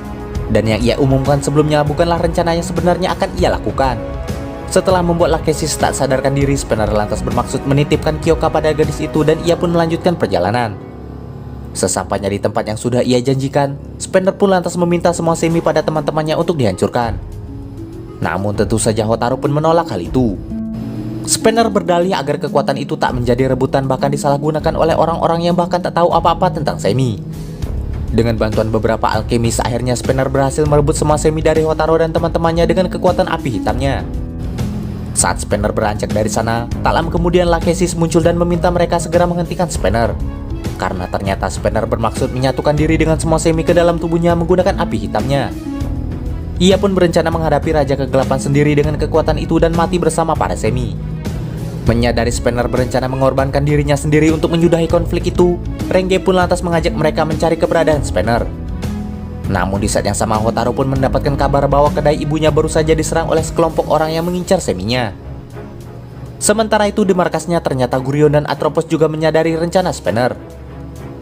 Dan yang ia umumkan sebelumnya bukanlah rencana yang sebenarnya akan ia lakukan. Setelah membuat Lachesis tak sadarkan diri, Spanner lantas bermaksud menitipkan Kyoka pada gadis itu dan ia pun melanjutkan perjalanan. Sesampainya di tempat yang sudah ia janjikan, Spanner pun lantas meminta semua Semi pada teman-temannya untuk dihancurkan. Namun tentu saja Hotaro pun menolak hal itu. Spanner berdalih agar kekuatan itu tak menjadi rebutan bahkan disalahgunakan oleh orang-orang yang bahkan tak tahu apa-apa tentang Semi. Dengan bantuan beberapa alkemis, akhirnya Spanner berhasil merebut semua Semi dari Hotaro dan teman-temannya dengan kekuatan api hitamnya. Saat Spanner beranjak dari sana, tak lama kemudian Lachesis muncul dan meminta mereka segera menghentikan Spanner. Karena ternyata Spanner bermaksud menyatukan diri dengan semua Semi ke dalam tubuhnya menggunakan api hitamnya. Ia pun berencana menghadapi Raja Kegelapan sendiri dengan kekuatan itu dan mati bersama para Semi. Menyadari Spanner berencana mengorbankan dirinya sendiri untuk menyudahi konflik itu, Renge pun lantas mengajak mereka mencari keberadaan Spanner. Namun di saat yang sama, Hotaro pun mendapatkan kabar bahwa kedai ibunya baru saja diserang oleh sekelompok orang yang mengincar Seminya. Sementara itu di markasnya, ternyata Gurion dan Atropos juga menyadari rencana Spanner.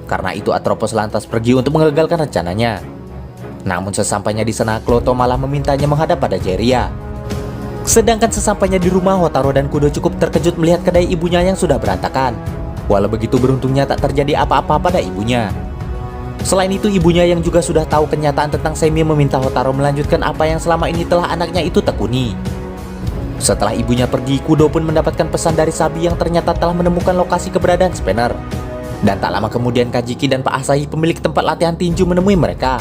Karena itu Atropos lantas pergi untuk mengagalkan rencananya. Namun sesampainya di sana, Kloto malah memintanya menghadap pada Jiraiya. Sedangkan sesampainya di rumah, Hotaro dan Kudo cukup terkejut melihat kedai ibunya yang sudah berantakan. Walau begitu, beruntungnya tak terjadi apa-apa pada ibunya. Selain itu, ibunya yang juga sudah tahu kenyataan tentang Semi meminta Hotaro melanjutkan apa yang selama ini telah anaknya itu tekuni. Setelah ibunya pergi, Kudo pun mendapatkan pesan dari Sabi yang ternyata telah menemukan lokasi keberadaan Spanner. Dan tak lama kemudian Kajiki dan Pak Asahi, pemilik tempat latihan tinju, menemui mereka.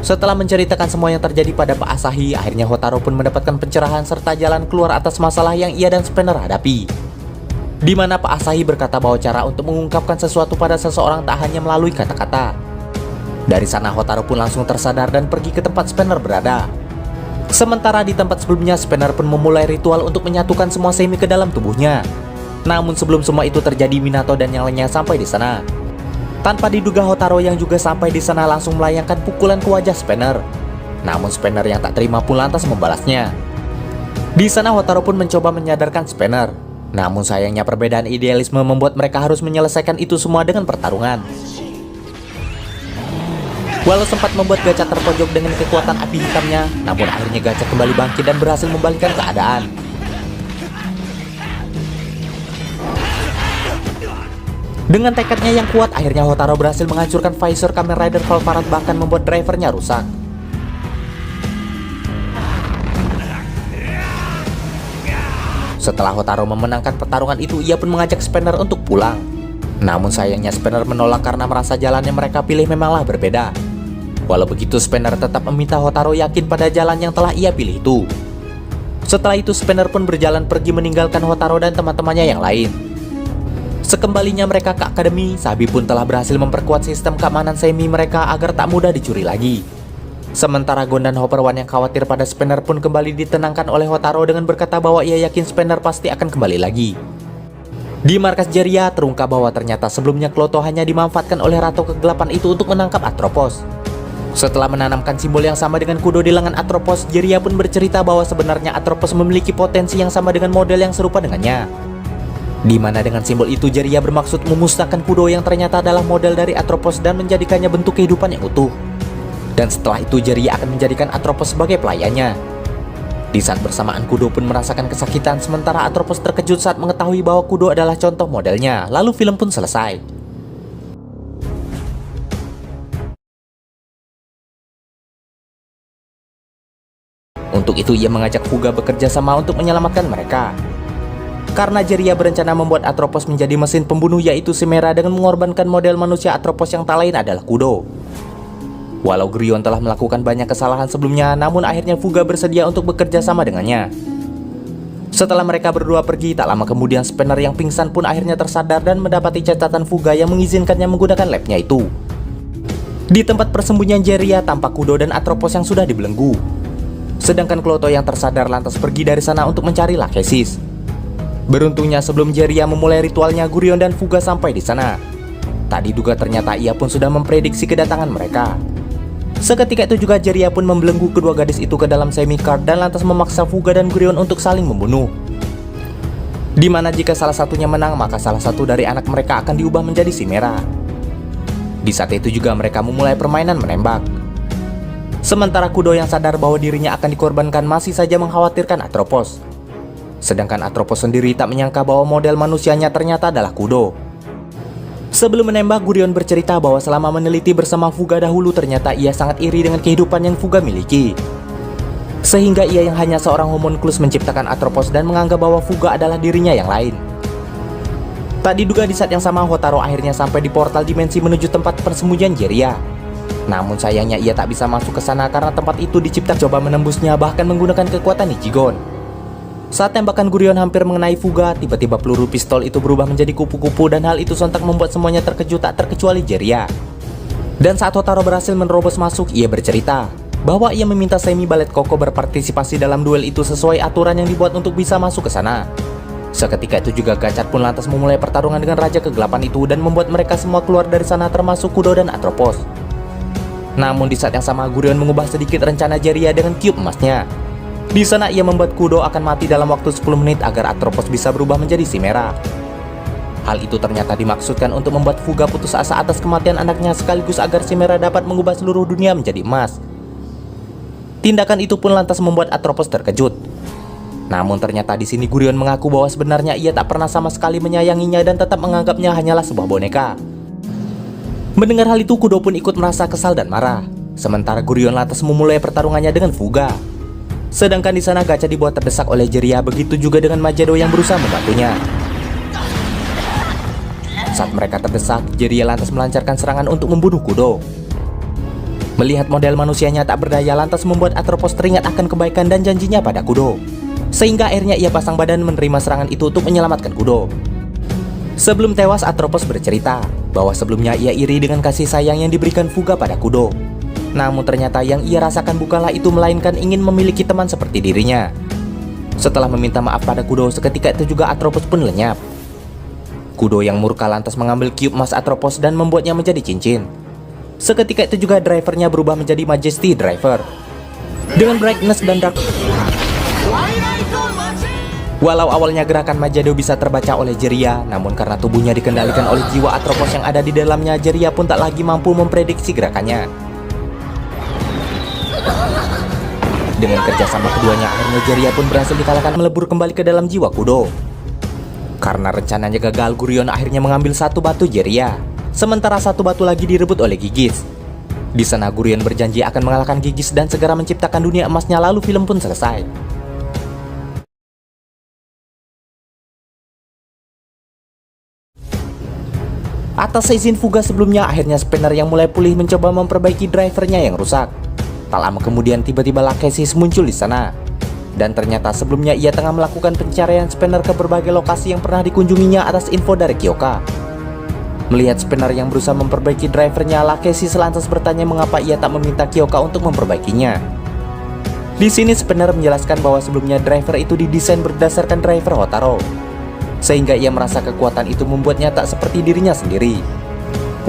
Setelah menceritakan semua yang terjadi pada Pak Asahi, akhirnya Hotaro pun mendapatkan pencerahan serta jalan keluar atas masalah yang ia dan Spanner hadapi. Di mana Pak Asahi berkata bahwa cara untuk mengungkapkan sesuatu pada seseorang tak hanya melalui kata-kata. Dari sana Hotaro pun langsung tersadar dan pergi ke tempat Spanner berada. Sementara di tempat sebelumnya, Spanner pun memulai ritual untuk menyatukan semua Semi ke dalam tubuhnya. Namun sebelum semua itu terjadi, Minato dan yang lainnya sampai di sana. Tanpa diduga, Hotaro yang juga sampai di sana langsung melayangkan pukulan ke wajah Spanner. Namun Spanner yang tak terima pun lantas membalasnya. Di sana Hotaro pun mencoba menyadarkan Spanner. Namun sayangnya perbedaan idealisme membuat mereka harus menyelesaikan itu semua dengan pertarungan. Walau sempat membuat Gachat terpojok dengan kekuatan api hitamnya, namun akhirnya Gachat kembali bangkit dan berhasil membalikkan keadaan. Dengan tekadnya yang kuat, akhirnya Hotaro berhasil menghancurkan visor Kamen Rider Valvarat, bahkan membuat drivernya rusak. Setelah Hotaro memenangkan pertarungan itu, ia pun mengajak Spanner untuk pulang. Namun sayangnya Spanner menolak karena merasa jalan yang mereka pilih memanglah berbeda. Walau begitu, Spanner tetap meminta Hotaro yakin pada jalan yang telah ia pilih itu. Setelah itu Spanner pun berjalan pergi meninggalkan Hotaro dan teman-temannya yang lain. Sekembalinya mereka ke akademi, Sabi pun telah berhasil memperkuat sistem keamanan Semi mereka agar tak mudah dicuri lagi. Sementara Gon dan Hopper One yang khawatir pada Spanner pun kembali ditenangkan oleh Hotaro dengan berkata bahwa ia yakin Spanner pasti akan kembali lagi. Di markas Jeria terungkap bahwa ternyata sebelumnya Kloto hanya dimanfaatkan oleh Ratu Kegelapan itu untuk menangkap Atropos. Setelah menanamkan simbol yang sama dengan kudo di lengan Atropos, Jeria pun bercerita bahwa sebenarnya Atropos memiliki potensi yang sama dengan model yang serupa dengannya. Di mana dengan simbol itu Jeria bermaksud memusnahkan kudo yang ternyata adalah model dari Atropos dan menjadikannya bentuk kehidupan yang utuh. Dan setelah itu Jeria akan menjadikan Atropos sebagai pelayannya. Di saat bersamaan kudo pun merasakan kesakitan, sementara Atropos terkejut saat mengetahui bahwa kudo adalah contoh modelnya. Lalu film pun selesai. Untuk itu ia mengajak Fuga bekerja sama untuk menyelamatkan mereka. Karena Jeria berencana membuat Atropos menjadi mesin pembunuh yaitu Chimera dengan mengorbankan model manusia Atropos yang tak lain adalah kudo. Walau Grion telah melakukan banyak kesalahan sebelumnya, namun akhirnya Fuga bersedia untuk bekerja sama dengannya. Setelah mereka berdua pergi, tak lama kemudian Spanner yang pingsan pun akhirnya tersadar dan mendapati catatan Fuga yang mengizinkannya menggunakan labnya itu. Di tempat persembunyian Jeria tampak kudo dan Atropos yang sudah dibelenggu. Sedangkan Kloto yang tersadar lantas pergi dari sana untuk mencari Lachesis. Beruntungnya sebelum Jeria memulai ritualnya, Gurion dan Fuga sampai di sana. Tak diduga ternyata ia pun sudah memprediksi kedatangan mereka. Seketika itu juga Jeria pun membelenggu kedua gadis itu ke dalam semi-card dan lantas memaksa Fuga dan Gurion untuk saling membunuh. Dimana jika salah satunya menang, maka salah satu dari anak mereka akan diubah menjadi Chimera. Di saat itu juga mereka memulai permainan menembak. Sementara kudo yang sadar bahwa dirinya akan dikorbankan masih saja mengkhawatirkan Atropos. Sedangkan Atropos sendiri tak menyangka bahwa model manusianya ternyata adalah kudo. Sebelum menembak, Gurion bercerita bahwa selama meneliti bersama Fuga dahulu ternyata ia sangat iri dengan kehidupan yang Fuga miliki. Sehingga ia yang hanya seorang homunculus menciptakan Atropos dan menganggap bahwa Fuga adalah dirinya yang lain. Tak diduga di saat yang sama Hotaro akhirnya sampai di portal dimensi menuju tempat persembunyian Jeria. Namun sayangnya ia tak bisa masuk ke sana karena tempat itu diciptakan coba menembusnya bahkan menggunakan kekuatan Ichigon. Saat tembakan Gurion hampir mengenai Fuga, tiba-tiba peluru pistol itu berubah menjadi kupu-kupu dan hal itu sontak membuat semuanya terkejut tak terkecuali Jeria. Dan saat Hotaro berhasil menerobos masuk, ia bercerita bahwa ia meminta Semi Ballet Koko berpartisipasi dalam duel itu sesuai aturan yang dibuat untuk bisa masuk ke sana. Seketika itu juga Gacat pun lantas memulai pertarungan dengan Raja Kegelapan itu dan membuat mereka semua keluar dari sana termasuk Kudo dan Atropos. Namun di saat yang sama Gurion mengubah sedikit rencana Jeria dengan cube emasnya. Di sana ia membuat Kudo akan mati dalam waktu 10 menit agar Atropos bisa berubah menjadi Chimera. Hal itu ternyata dimaksudkan untuk membuat Fuga putus asa atas kematian anaknya sekaligus agar Chimera dapat mengubah seluruh dunia menjadi emas. Tindakan itu pun lantas membuat Atropos terkejut. Namun ternyata di sini Gurion mengaku bahwa sebenarnya ia tak pernah sama sekali menyayanginya dan tetap menganggapnya hanyalah sebuah boneka. Mendengar hal itu Kudo pun ikut merasa kesal dan marah. Sementara Gurion lantas memulai pertarungannya dengan Fuga. Sedangkan di sana Gacha dibuat terdesak oleh Jeria, begitu juga dengan Majado yang berusaha membantunya. Saat mereka terdesak, Jeria lantas melancarkan serangan untuk membunuh Kudo. Melihat model manusianya tak berdaya lantas membuat Atropos teringat akan kebaikan dan janjinya pada Kudo. Sehingga akhirnya ia pasang badan menerima serangan itu untuk menyelamatkan Kudo. Sebelum tewas, Atropos bercerita bahwa sebelumnya ia iri dengan kasih sayang yang diberikan Fuga pada Kudo. Namun ternyata yang ia rasakan bukanlah itu melainkan ingin memiliki teman seperti dirinya. Setelah meminta maaf pada Kudo, seketika itu juga Atropos pun lenyap. Kudo yang murka lantas mengambil cube emas Atropos dan membuatnya menjadi cincin. Seketika itu juga drivernya berubah menjadi Majesty Driver. Dengan brightness dan dark. Walau awalnya gerakan Majado bisa terbaca oleh Jeria, namun karena tubuhnya dikendalikan oleh jiwa Atropos yang ada di dalamnya, Jeria pun tak lagi mampu memprediksi gerakannya. Dengan kerjasama keduanya, akhirnya Jeria pun berhasil dikalahkan melebur kembali ke dalam jiwa Kudo. Karena rencananya gagal, Gurion akhirnya mengambil satu batu Jeria, sementara satu batu lagi direbut oleh Gigis. Di sana Gurion berjanji akan mengalahkan Gigis dan segera menciptakan dunia emasnya, lalu film pun selesai. Atas seizin Fuga sebelumnya, akhirnya Spanner yang mulai pulih mencoba memperbaiki drivernya yang rusak. Tak lama kemudian tiba-tiba Lachesis muncul di sana. Dan ternyata sebelumnya ia tengah melakukan pencarian Spanner ke berbagai lokasi yang pernah dikunjunginya atas info dari Kyoka. Melihat Spinner yang berusaha memperbaiki drivernya, Lakeshi lantas bertanya mengapa ia tak meminta Kyoka untuk memperbaikinya. Di sini Spinner menjelaskan bahwa sebelumnya driver itu didesain berdasarkan driver Hotaru, sehingga ia merasa kekuatan itu membuatnya tak seperti dirinya sendiri.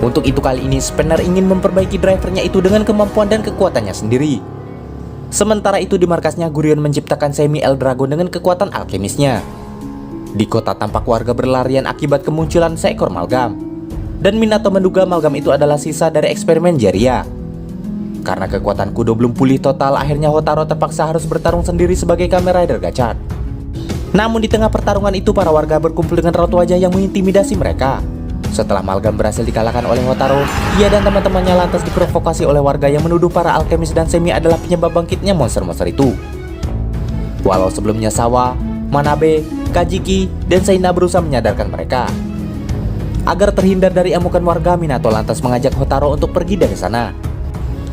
Untuk itu kali ini Spinner ingin memperbaiki drivernya itu dengan kemampuan dan kekuatannya sendiri. Sementara itu di markasnya, Gurion menciptakan Semi Eldragon dengan kekuatan alkemisnya. Di kota tampak warga berlarian akibat kemunculan seekor Malgam, dan Minato menduga Malgam itu adalah sisa dari eksperimen Jiraiya. Karena kekuatan Kudo belum pulih total, akhirnya Hotaru terpaksa harus bertarung sendiri sebagai Kamen Rider Gachat. Namun di tengah pertarungan itu, para warga berkumpul dengan raut wajah yang mengintimidasi mereka. Setelah Malgam berhasil dikalahkan oleh Hotaru, ia dan teman-temannya lantas diprovokasi oleh warga yang menuduh para alkemis dan Semi adalah penyebab bangkitnya monster-monster itu. Walau sebelumnya Sawa, Manabe, Kajiki, dan Seina berusaha menyadarkan mereka. Agar terhindar dari amukan warga, Minato lantas mengajak Hotaru untuk pergi dari sana.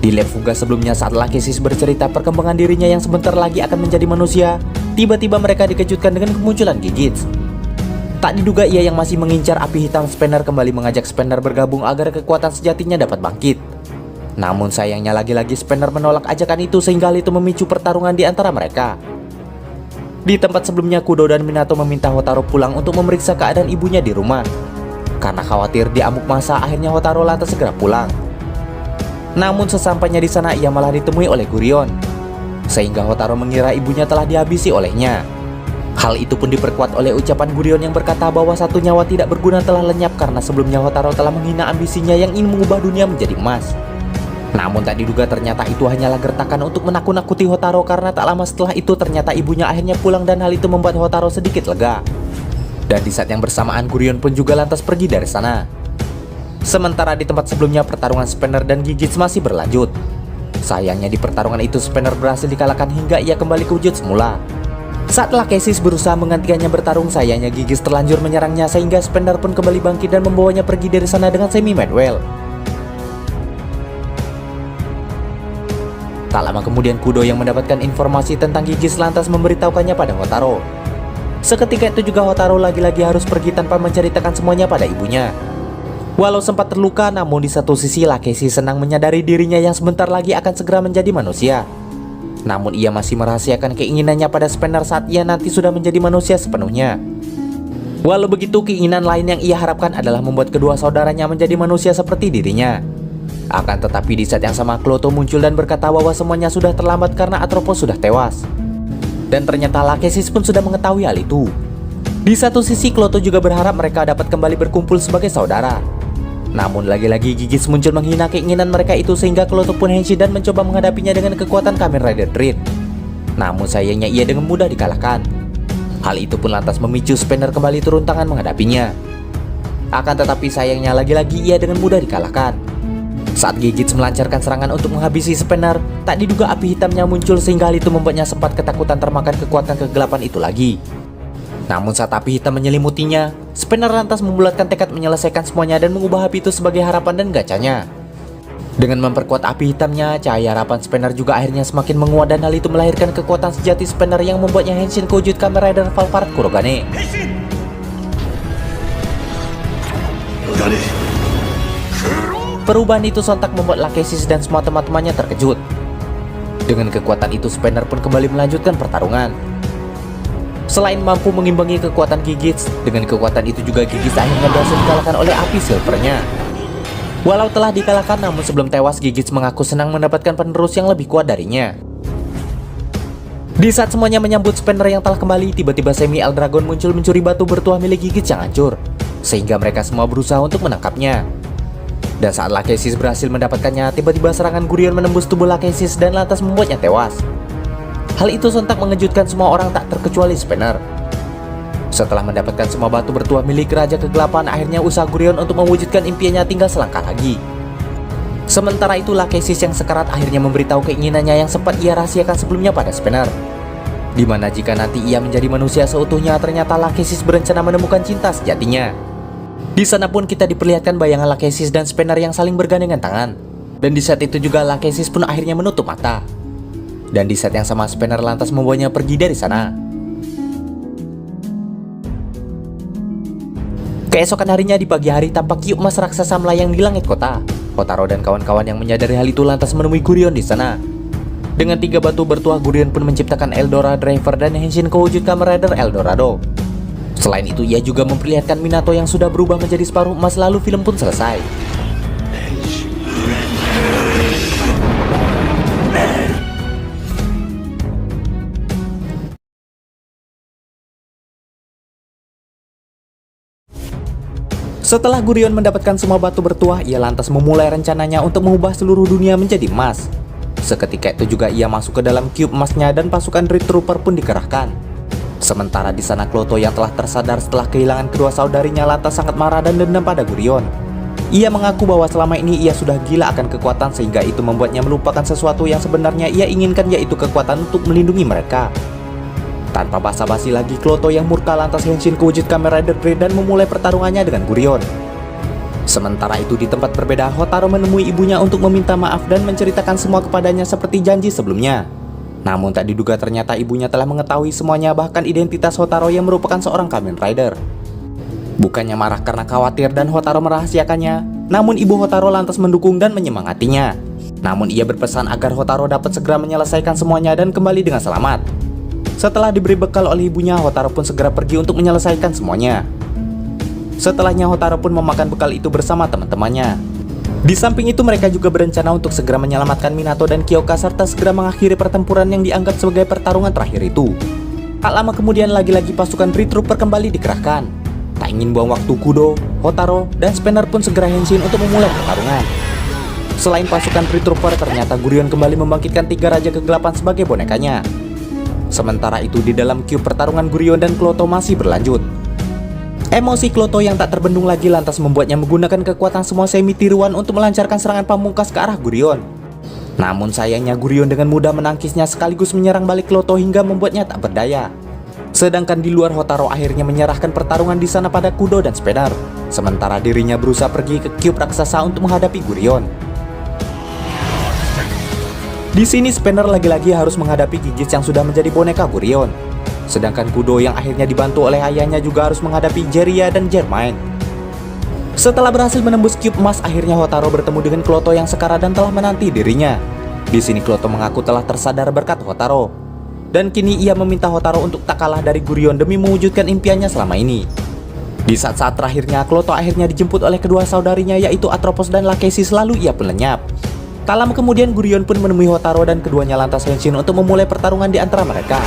Di lab Fuga sebelumnya, saat Lakeshi bercerita perkembangan dirinya yang sebentar lagi akan menjadi manusia, tiba-tiba mereka dikejutkan dengan kemunculan Gigits. Tak diduga ia yang masih mengincar api hitam Spinner kembali mengajak Spinner bergabung agar kekuatan sejatinya dapat bangkit. Namun sayangnya lagi-lagi Spinner menolak ajakan itu sehingga hal itu memicu pertarungan di antara mereka. Di tempat sebelumnya, Kudo dan Minato meminta Hotaru pulang untuk memeriksa keadaan ibunya di rumah. Karena khawatir diamuk massa, akhirnya Hotaru lantas segera pulang. Namun sesampainya di sana ia malah ditemui oleh Gurion, sehingga Hotaru mengira ibunya telah dihabisi olehnya. Hal itu pun diperkuat oleh ucapan Gurion yang berkata bahwa satu nyawa tidak berguna telah lenyap karena sebelumnya Hotaru telah menghina ambisinya yang ingin mengubah dunia menjadi emas. Namun tak diduga ternyata itu hanyalah gertakan untuk menakut-nakuti Hotaru, karena tak lama setelah itu ternyata ibunya akhirnya pulang dan hal itu membuat Hotaru sedikit lega. Dan di saat yang bersamaan Gurion pun juga lantas pergi dari sana. Sementara di tempat sebelumnya pertarungan Spinner dan Gigits masih berlanjut. Sayangnya di pertarungan itu Spinner berhasil dikalahkan hingga ia kembali ke wujud semula. Saat Lakeshi berusaha menggantikannya bertarung, sayangnya Gigits terlanjur menyerangnya sehingga Spinner pun kembali bangkit dan membawanya pergi dari sana dengan Semi Madwell. Tak lama kemudian Kudo yang mendapatkan informasi tentang Gigits lantas memberitahukannya pada Hotaru. Seketika itu juga Hotaru lagi-lagi harus pergi tanpa menceritakan semuanya pada ibunya. Walau sempat terluka, namun di satu sisi Lakeshi senang menyadari dirinya yang sebentar lagi akan segera menjadi manusia. Namun ia masih merahasiakan keinginannya pada Spinner saat ia nanti sudah menjadi manusia sepenuhnya. Walau begitu, keinginan lain yang ia harapkan adalah membuat kedua saudaranya menjadi manusia seperti dirinya. Akan tetapi di saat yang sama Kloto muncul dan berkata bahwa semuanya sudah terlambat karena Atropos sudah tewas. Dan ternyata Lakeshi pun sudah mengetahui hal itu. Di satu sisi Kloto juga berharap mereka dapat kembali berkumpul sebagai saudara. Namun lagi-lagi Gigits muncul menghina keinginan mereka itu sehingga Kloto pun henshin dan mencoba menghadapinya dengan kekuatan Kamen Rider Dread. Namun sayangnya ia dengan mudah dikalahkan. Hal itu pun lantas memicu Spinner kembali turun tangan menghadapinya. Akan tetapi sayangnya lagi-lagi ia dengan mudah dikalahkan. Saat Gigits melancarkan serangan untuk menghabisi Spinner, tak diduga api hitamnya muncul sehingga hal itu membuatnya sempat ketakutan termakan kekuatan kegelapan itu lagi. Namun saat api hitam menyelimutinya, Spinner lantas membulatkan tekad menyelesaikan semuanya dan mengubah api itu sebagai harapan dan gacanya. Dengan memperkuat api hitamnya, cahaya harapan Spinner juga akhirnya semakin menguat dan hal itu melahirkan kekuatan sejati Spinner yang membuatnya henshin ke wujud Kamen Rider Valfarat Kurogane. Perubahan itu sontak membuat Lakeshi dan semua teman-temannya terkejut. Dengan kekuatan itu Spinner pun kembali melanjutkan pertarungan. Selain mampu mengimbangi kekuatan Gigits, dengan kekuatan itu juga Gigits akhirnya berhasil dikalahkan oleh api silvernya. Walau telah dikalahkan, namun sebelum tewas Gigits mengaku senang mendapatkan penerus yang lebih kuat darinya. Di saat semuanya menyambut Spinner yang telah kembali, tiba-tiba Semi Eldragon muncul mencuri batu bertuah milik Gigits yang hancur, sehingga mereka semua berusaha untuk menangkapnya. Dan saat Lakeshi berhasil mendapatkannya, tiba-tiba serangan Gurion menembus tubuh Lakeshi dan lantas membuatnya tewas. Hal itu sontak mengejutkan semua orang tak terkecuali Spinner. Setelah mendapatkan semua batu bertuah milik Raja Kegelapan, akhirnya usaha Gurion untuk mewujudkan impiannya tinggal selangkah lagi. Sementara itu Lakeshi yang sekarat akhirnya memberitahu keinginannya yang sempat ia rahasiakan sebelumnya pada Spinner. Dimana jika nanti ia menjadi manusia seutuhnya, ternyata Lakeshi berencana menemukan cinta sejatinya. Di sana pun kita diperlihatkan bayangan Lakeshi dan Spinner yang saling bergandengan tangan. Dan di saat itu juga Lakeshi pun akhirnya menutup mata. Dan di saat yang sama Spinner lantas membawanya pergi dari sana. Keesokan harinya di pagi hari tampak Cube emas raksasa melayang di langit kota. Hotaro dan kawan-kawan yang menyadari hal itu lantas menemui Gurion di sana. Dengan 3 batu bertuah, Gurion pun menciptakan Eldora Driver dan Henshin Kowujut Kamen Rider Eldorado. Selain itu, ia juga memperlihatkan Minato yang sudah berubah menjadi separuh emas, lalu film pun selesai. Setelah Gurion mendapatkan semua batu bertuah, ia lantas memulai rencananya untuk mengubah seluruh dunia menjadi emas. Seketika itu juga ia masuk ke dalam cube emasnya dan pasukan Red Trooper pun dikerahkan. Sementara di sana Kloto yang telah tersadar setelah kehilangan kedua saudarinya lantas sangat marah dan dendam pada Gurion. Ia mengaku bahwa selama ini ia sudah gila akan kekuatan sehingga itu membuatnya melupakan sesuatu yang sebenarnya ia inginkan, yaitu kekuatan untuk melindungi mereka. Tanpa basa-basi lagi, Kloto yang murka lantas Henshin Kowujut Kamen Rider Grade dan memulai pertarungannya dengan Gurion. Sementara itu di tempat berbeda, Hotaro menemui ibunya untuk meminta maaf dan menceritakan semua kepadanya seperti janji sebelumnya. Namun tak diduga ternyata ibunya telah mengetahui semuanya, bahkan identitas Hotaro yang merupakan seorang Kamen Rider. Bukannya marah karena khawatir dan Hotaro merahasiakannya, namun ibu Hotaro lantas mendukung dan menyemangatinya. Namun ia berpesan agar Hotaro dapat segera menyelesaikan semuanya dan kembali dengan selamat. Setelah diberi bekal oleh ibunya, Hotaro pun segera pergi untuk menyelesaikan semuanya. Setelahnya Hotaro pun memakan bekal itu bersama teman-temannya. Di samping itu mereka juga berencana untuk segera menyelamatkan Minato dan Kyoka serta segera mengakhiri pertempuran yang dianggap sebagai pertarungan terakhir itu. Tak lama kemudian lagi-lagi pasukan Red Trooper kembali dikerahkan. Tak ingin buang waktu, Kudo, Hotaro, dan Spanner pun segera henshin untuk memulai pertarungan. Selain pasukan Red Trooper, ternyata Gurion kembali membangkitkan 3 Raja Kegelapan sebagai bonekanya. Sementara itu di dalam cube pertarungan Gurion dan Kloto masih berlanjut. Emosi Kloto yang tak terbendung lagi lantas membuatnya menggunakan kekuatan semua semi tiruan untuk melancarkan serangan pamungkas ke arah Gurion. Namun sayangnya Gurion dengan mudah menangkisnya sekaligus menyerang balik Kloto hingga membuatnya tak berdaya. Sedangkan di luar, Hotaro akhirnya menyerahkan pertarungan di sana pada Kudo dan Spanner. Sementara dirinya berusaha pergi ke cube raksasa untuk menghadapi Gurion. Di sini Spanner lagi-lagi harus menghadapi Gigits yang sudah menjadi boneka Gurion. Sedangkan Kudo yang akhirnya dibantu oleh ayahnya juga harus menghadapi Jeria dan Germain. Setelah berhasil menembus cube emas, akhirnya Hotaro bertemu dengan Kloto yang sekarat dan telah menanti dirinya. Di sini Kloto mengaku telah tersadar berkat Hotaro. Dan kini ia meminta Hotaro untuk tak kalah dari Gurion demi mewujudkan impiannya selama ini. Di saat-saat terakhirnya, Kloto akhirnya dijemput oleh kedua saudarinya yaitu Atropos dan Lachesis, lalu ia pun lenyap. Tak lama kemudian Gurion pun menemui Hotaro dan keduanya lantas henshin untuk memulai pertarungan di antara mereka.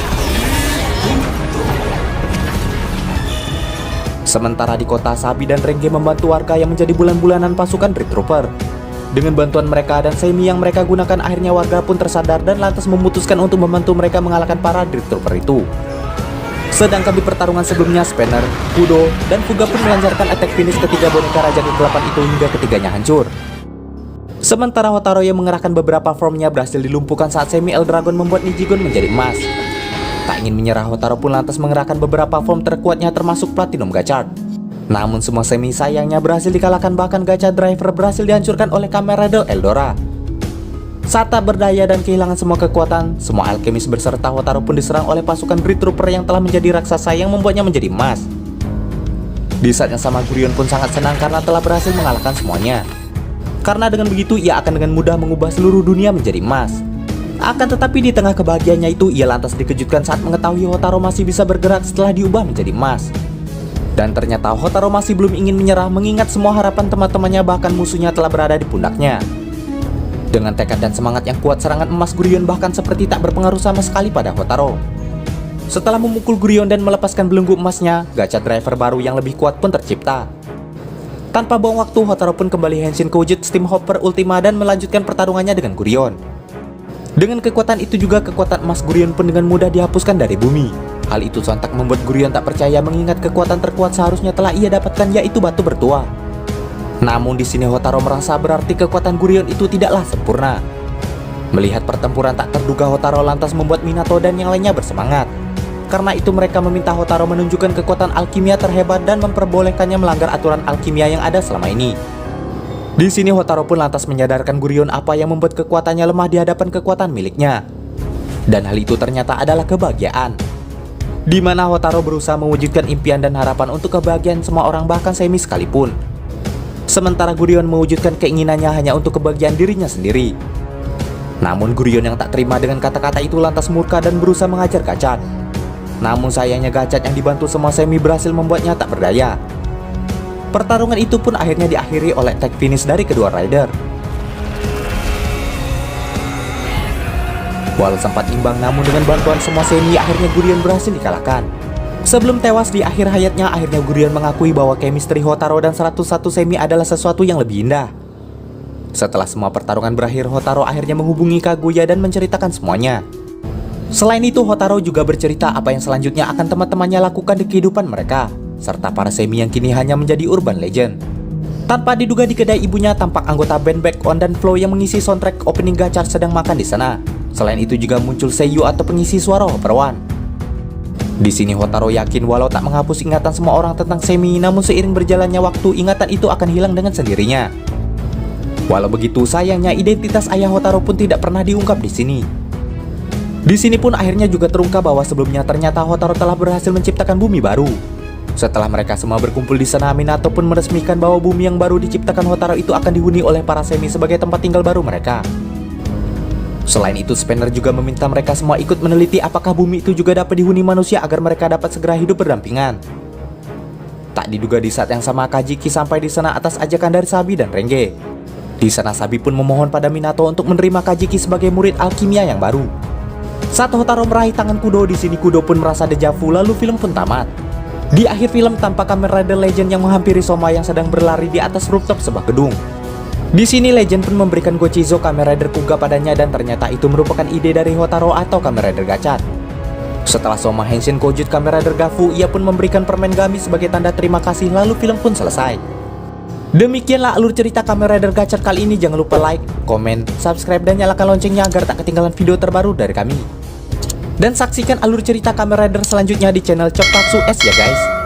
Sementara di kota, Sabi dan Renge membantu warga yang menjadi bulan-bulanan pasukan Red Trooper. Dengan bantuan mereka dan semi yang mereka gunakan, akhirnya warga pun tersadar dan lantas memutuskan untuk membantu mereka mengalahkan para Red Trooper itu. Sedangkan di pertarungan sebelumnya, Spanner, Kudo, dan Fuga pun melancarkan attack finish ketiga boneka Raja Kegelapan itu hingga ketiganya hancur. Sementara Hotaro yang mengerahkan beberapa formnya berhasil dilumpuhkan saat Semi Eldragon membuat Nijigon menjadi emas. Tak ingin menyerah, Hotaro pun lantas mengerahkan beberapa form terkuatnya termasuk Platinum Gachard. Namun semua Semi sayangnya berhasil dikalahkan, bahkan Gacha Driver berhasil dihancurkan oleh Kamen Rider Eldora. Saat tak berdaya dan kehilangan semua kekuatan, semua alkemis berserta Hotaro pun diserang oleh pasukan Red Trooper yang telah menjadi raksasa yang membuatnya menjadi emas. Di saat yang sama Gurion pun sangat senang karena telah berhasil mengalahkan semuanya. Karena dengan begitu ia akan dengan mudah mengubah seluruh dunia menjadi emas. Akan tetapi di tengah kebahagiaannya itu, ia lantas dikejutkan saat mengetahui Hotaro masih bisa bergerak setelah diubah menjadi emas. Dan ternyata Hotaro masih belum ingin menyerah mengingat semua harapan teman-temannya bahkan musuhnya telah berada di pundaknya. Dengan tekad dan semangat yang kuat, serangan emas Gurion bahkan seperti tak berpengaruh sama sekali pada Hotaro. Setelah memukul Gurion dan melepaskan belenggu emasnya, Gacha Driver baru yang lebih kuat pun tercipta. Tanpa buang waktu, Hotaro pun kembali henshin Kowujut Steam Hopper Ultima dan melanjutkan pertarungannya dengan Gurion. Dengan kekuatan itu juga, kekuatan emas Gurion pun dengan mudah dihapuskan dari bumi. Hal itu sontak membuat Gurion tak percaya mengingat kekuatan terkuat seharusnya telah ia dapatkan, yaitu batu bertuah. Namun di sini Hotaro merasa berarti kekuatan Gurion itu tidaklah sempurna. Melihat pertempuran tak terduga, Hotaro lantas membuat Minato dan yang lainnya bersemangat. Karena itu mereka meminta Hotaro menunjukkan kekuatan alkimia terhebat dan memperbolehkannya melanggar aturan alkimia yang ada selama ini. Di sini Hotaro pun lantas menyadarkan Gurion apa yang membuat kekuatannya lemah di hadapan kekuatan miliknya. Dan hal itu ternyata adalah kebahagiaan. di mana Hotaro berusaha mewujudkan impian dan harapan untuk kebahagiaan semua orang, bahkan Semi sekalipun. Sementara Gurion mewujudkan keinginannya hanya untuk kebahagiaan dirinya sendiri. Namun Gurion yang tak terima dengan kata-kata itu lantas murka dan berusaha mengajar Gachat. Namun sayangnya Gachat yang dibantu semua Semi berhasil membuatnya tak berdaya. Pertarungan itu pun akhirnya diakhiri oleh tag finish dari kedua rider. Walau sempat imbang, namun dengan bantuan semua Semi akhirnya Gurion berhasil dikalahkan. Sebelum tewas di akhir hayatnya, akhirnya Gurion mengakui bahwa chemistry Hotaro dan 101 Semi adalah sesuatu yang lebih indah. Setelah semua pertarungan berakhir, Hotaro akhirnya menghubungi Kaguya dan menceritakan semuanya. Selain itu, Hotaro juga bercerita apa yang selanjutnya akan teman-temannya lakukan di kehidupan mereka, serta para Semi yang kini hanya menjadi urban legend. Tanpa diduga di kedai ibunya tampak anggota band Back On dan Flow yang mengisi soundtrack opening Gachat sedang makan di sana. Selain itu juga muncul seiyu atau pengisi suara Hopper One. Di sini Hotaro yakin walau tak menghapus ingatan semua orang tentang Semi, namun seiring berjalannya waktu ingatan itu akan hilang dengan sendirinya. Walau begitu, sayangnya identitas ayah Hotaro pun tidak pernah diungkap di sini. Di sini pun akhirnya juga terungkap bahwa sebelumnya ternyata Hotaro telah berhasil menciptakan bumi baru. Setelah mereka semua berkumpul di sana, Minato pun meresmikan bahwa bumi yang baru diciptakan Hotaro itu akan dihuni oleh para Semi sebagai tempat tinggal baru mereka. Selain itu, Spanner juga meminta mereka semua ikut meneliti apakah bumi itu juga dapat dihuni manusia agar mereka dapat segera hidup berdampingan. Tak diduga di saat yang sama Kajiki sampai di sana atas ajakan dari Sabi dan Renge. Di sana Sabi pun memohon pada Minato untuk menerima Kajiki sebagai murid alkimia yang baru. Saat Hotaro meraih tangan Kudo, di sini Kudo pun merasa dejavu, lalu film pun tamat. Di akhir film tampak Kamen Rider Legend yang menghampiri Soma yang sedang berlari di atas rooftop sebuah gedung. Di sini Legend pun memberikan Gochizo Kamen Rider Kuga padanya dan ternyata itu merupakan ide dari Hotaro atau Kamen Rider Gachat. Setelah Soma Henshin Kojut Kamen Rider Gafu, ia pun memberikan permen Gami sebagai tanda terima kasih, lalu film pun selesai. Demikianlah alur cerita Kamen Rider Gachat kali ini. Jangan lupa like, komen, subscribe dan nyalakan loncengnya agar tak ketinggalan video terbaru dari kami. Dan saksikan alur cerita Kamen Rider selanjutnya di channel Choptatsu S ya guys.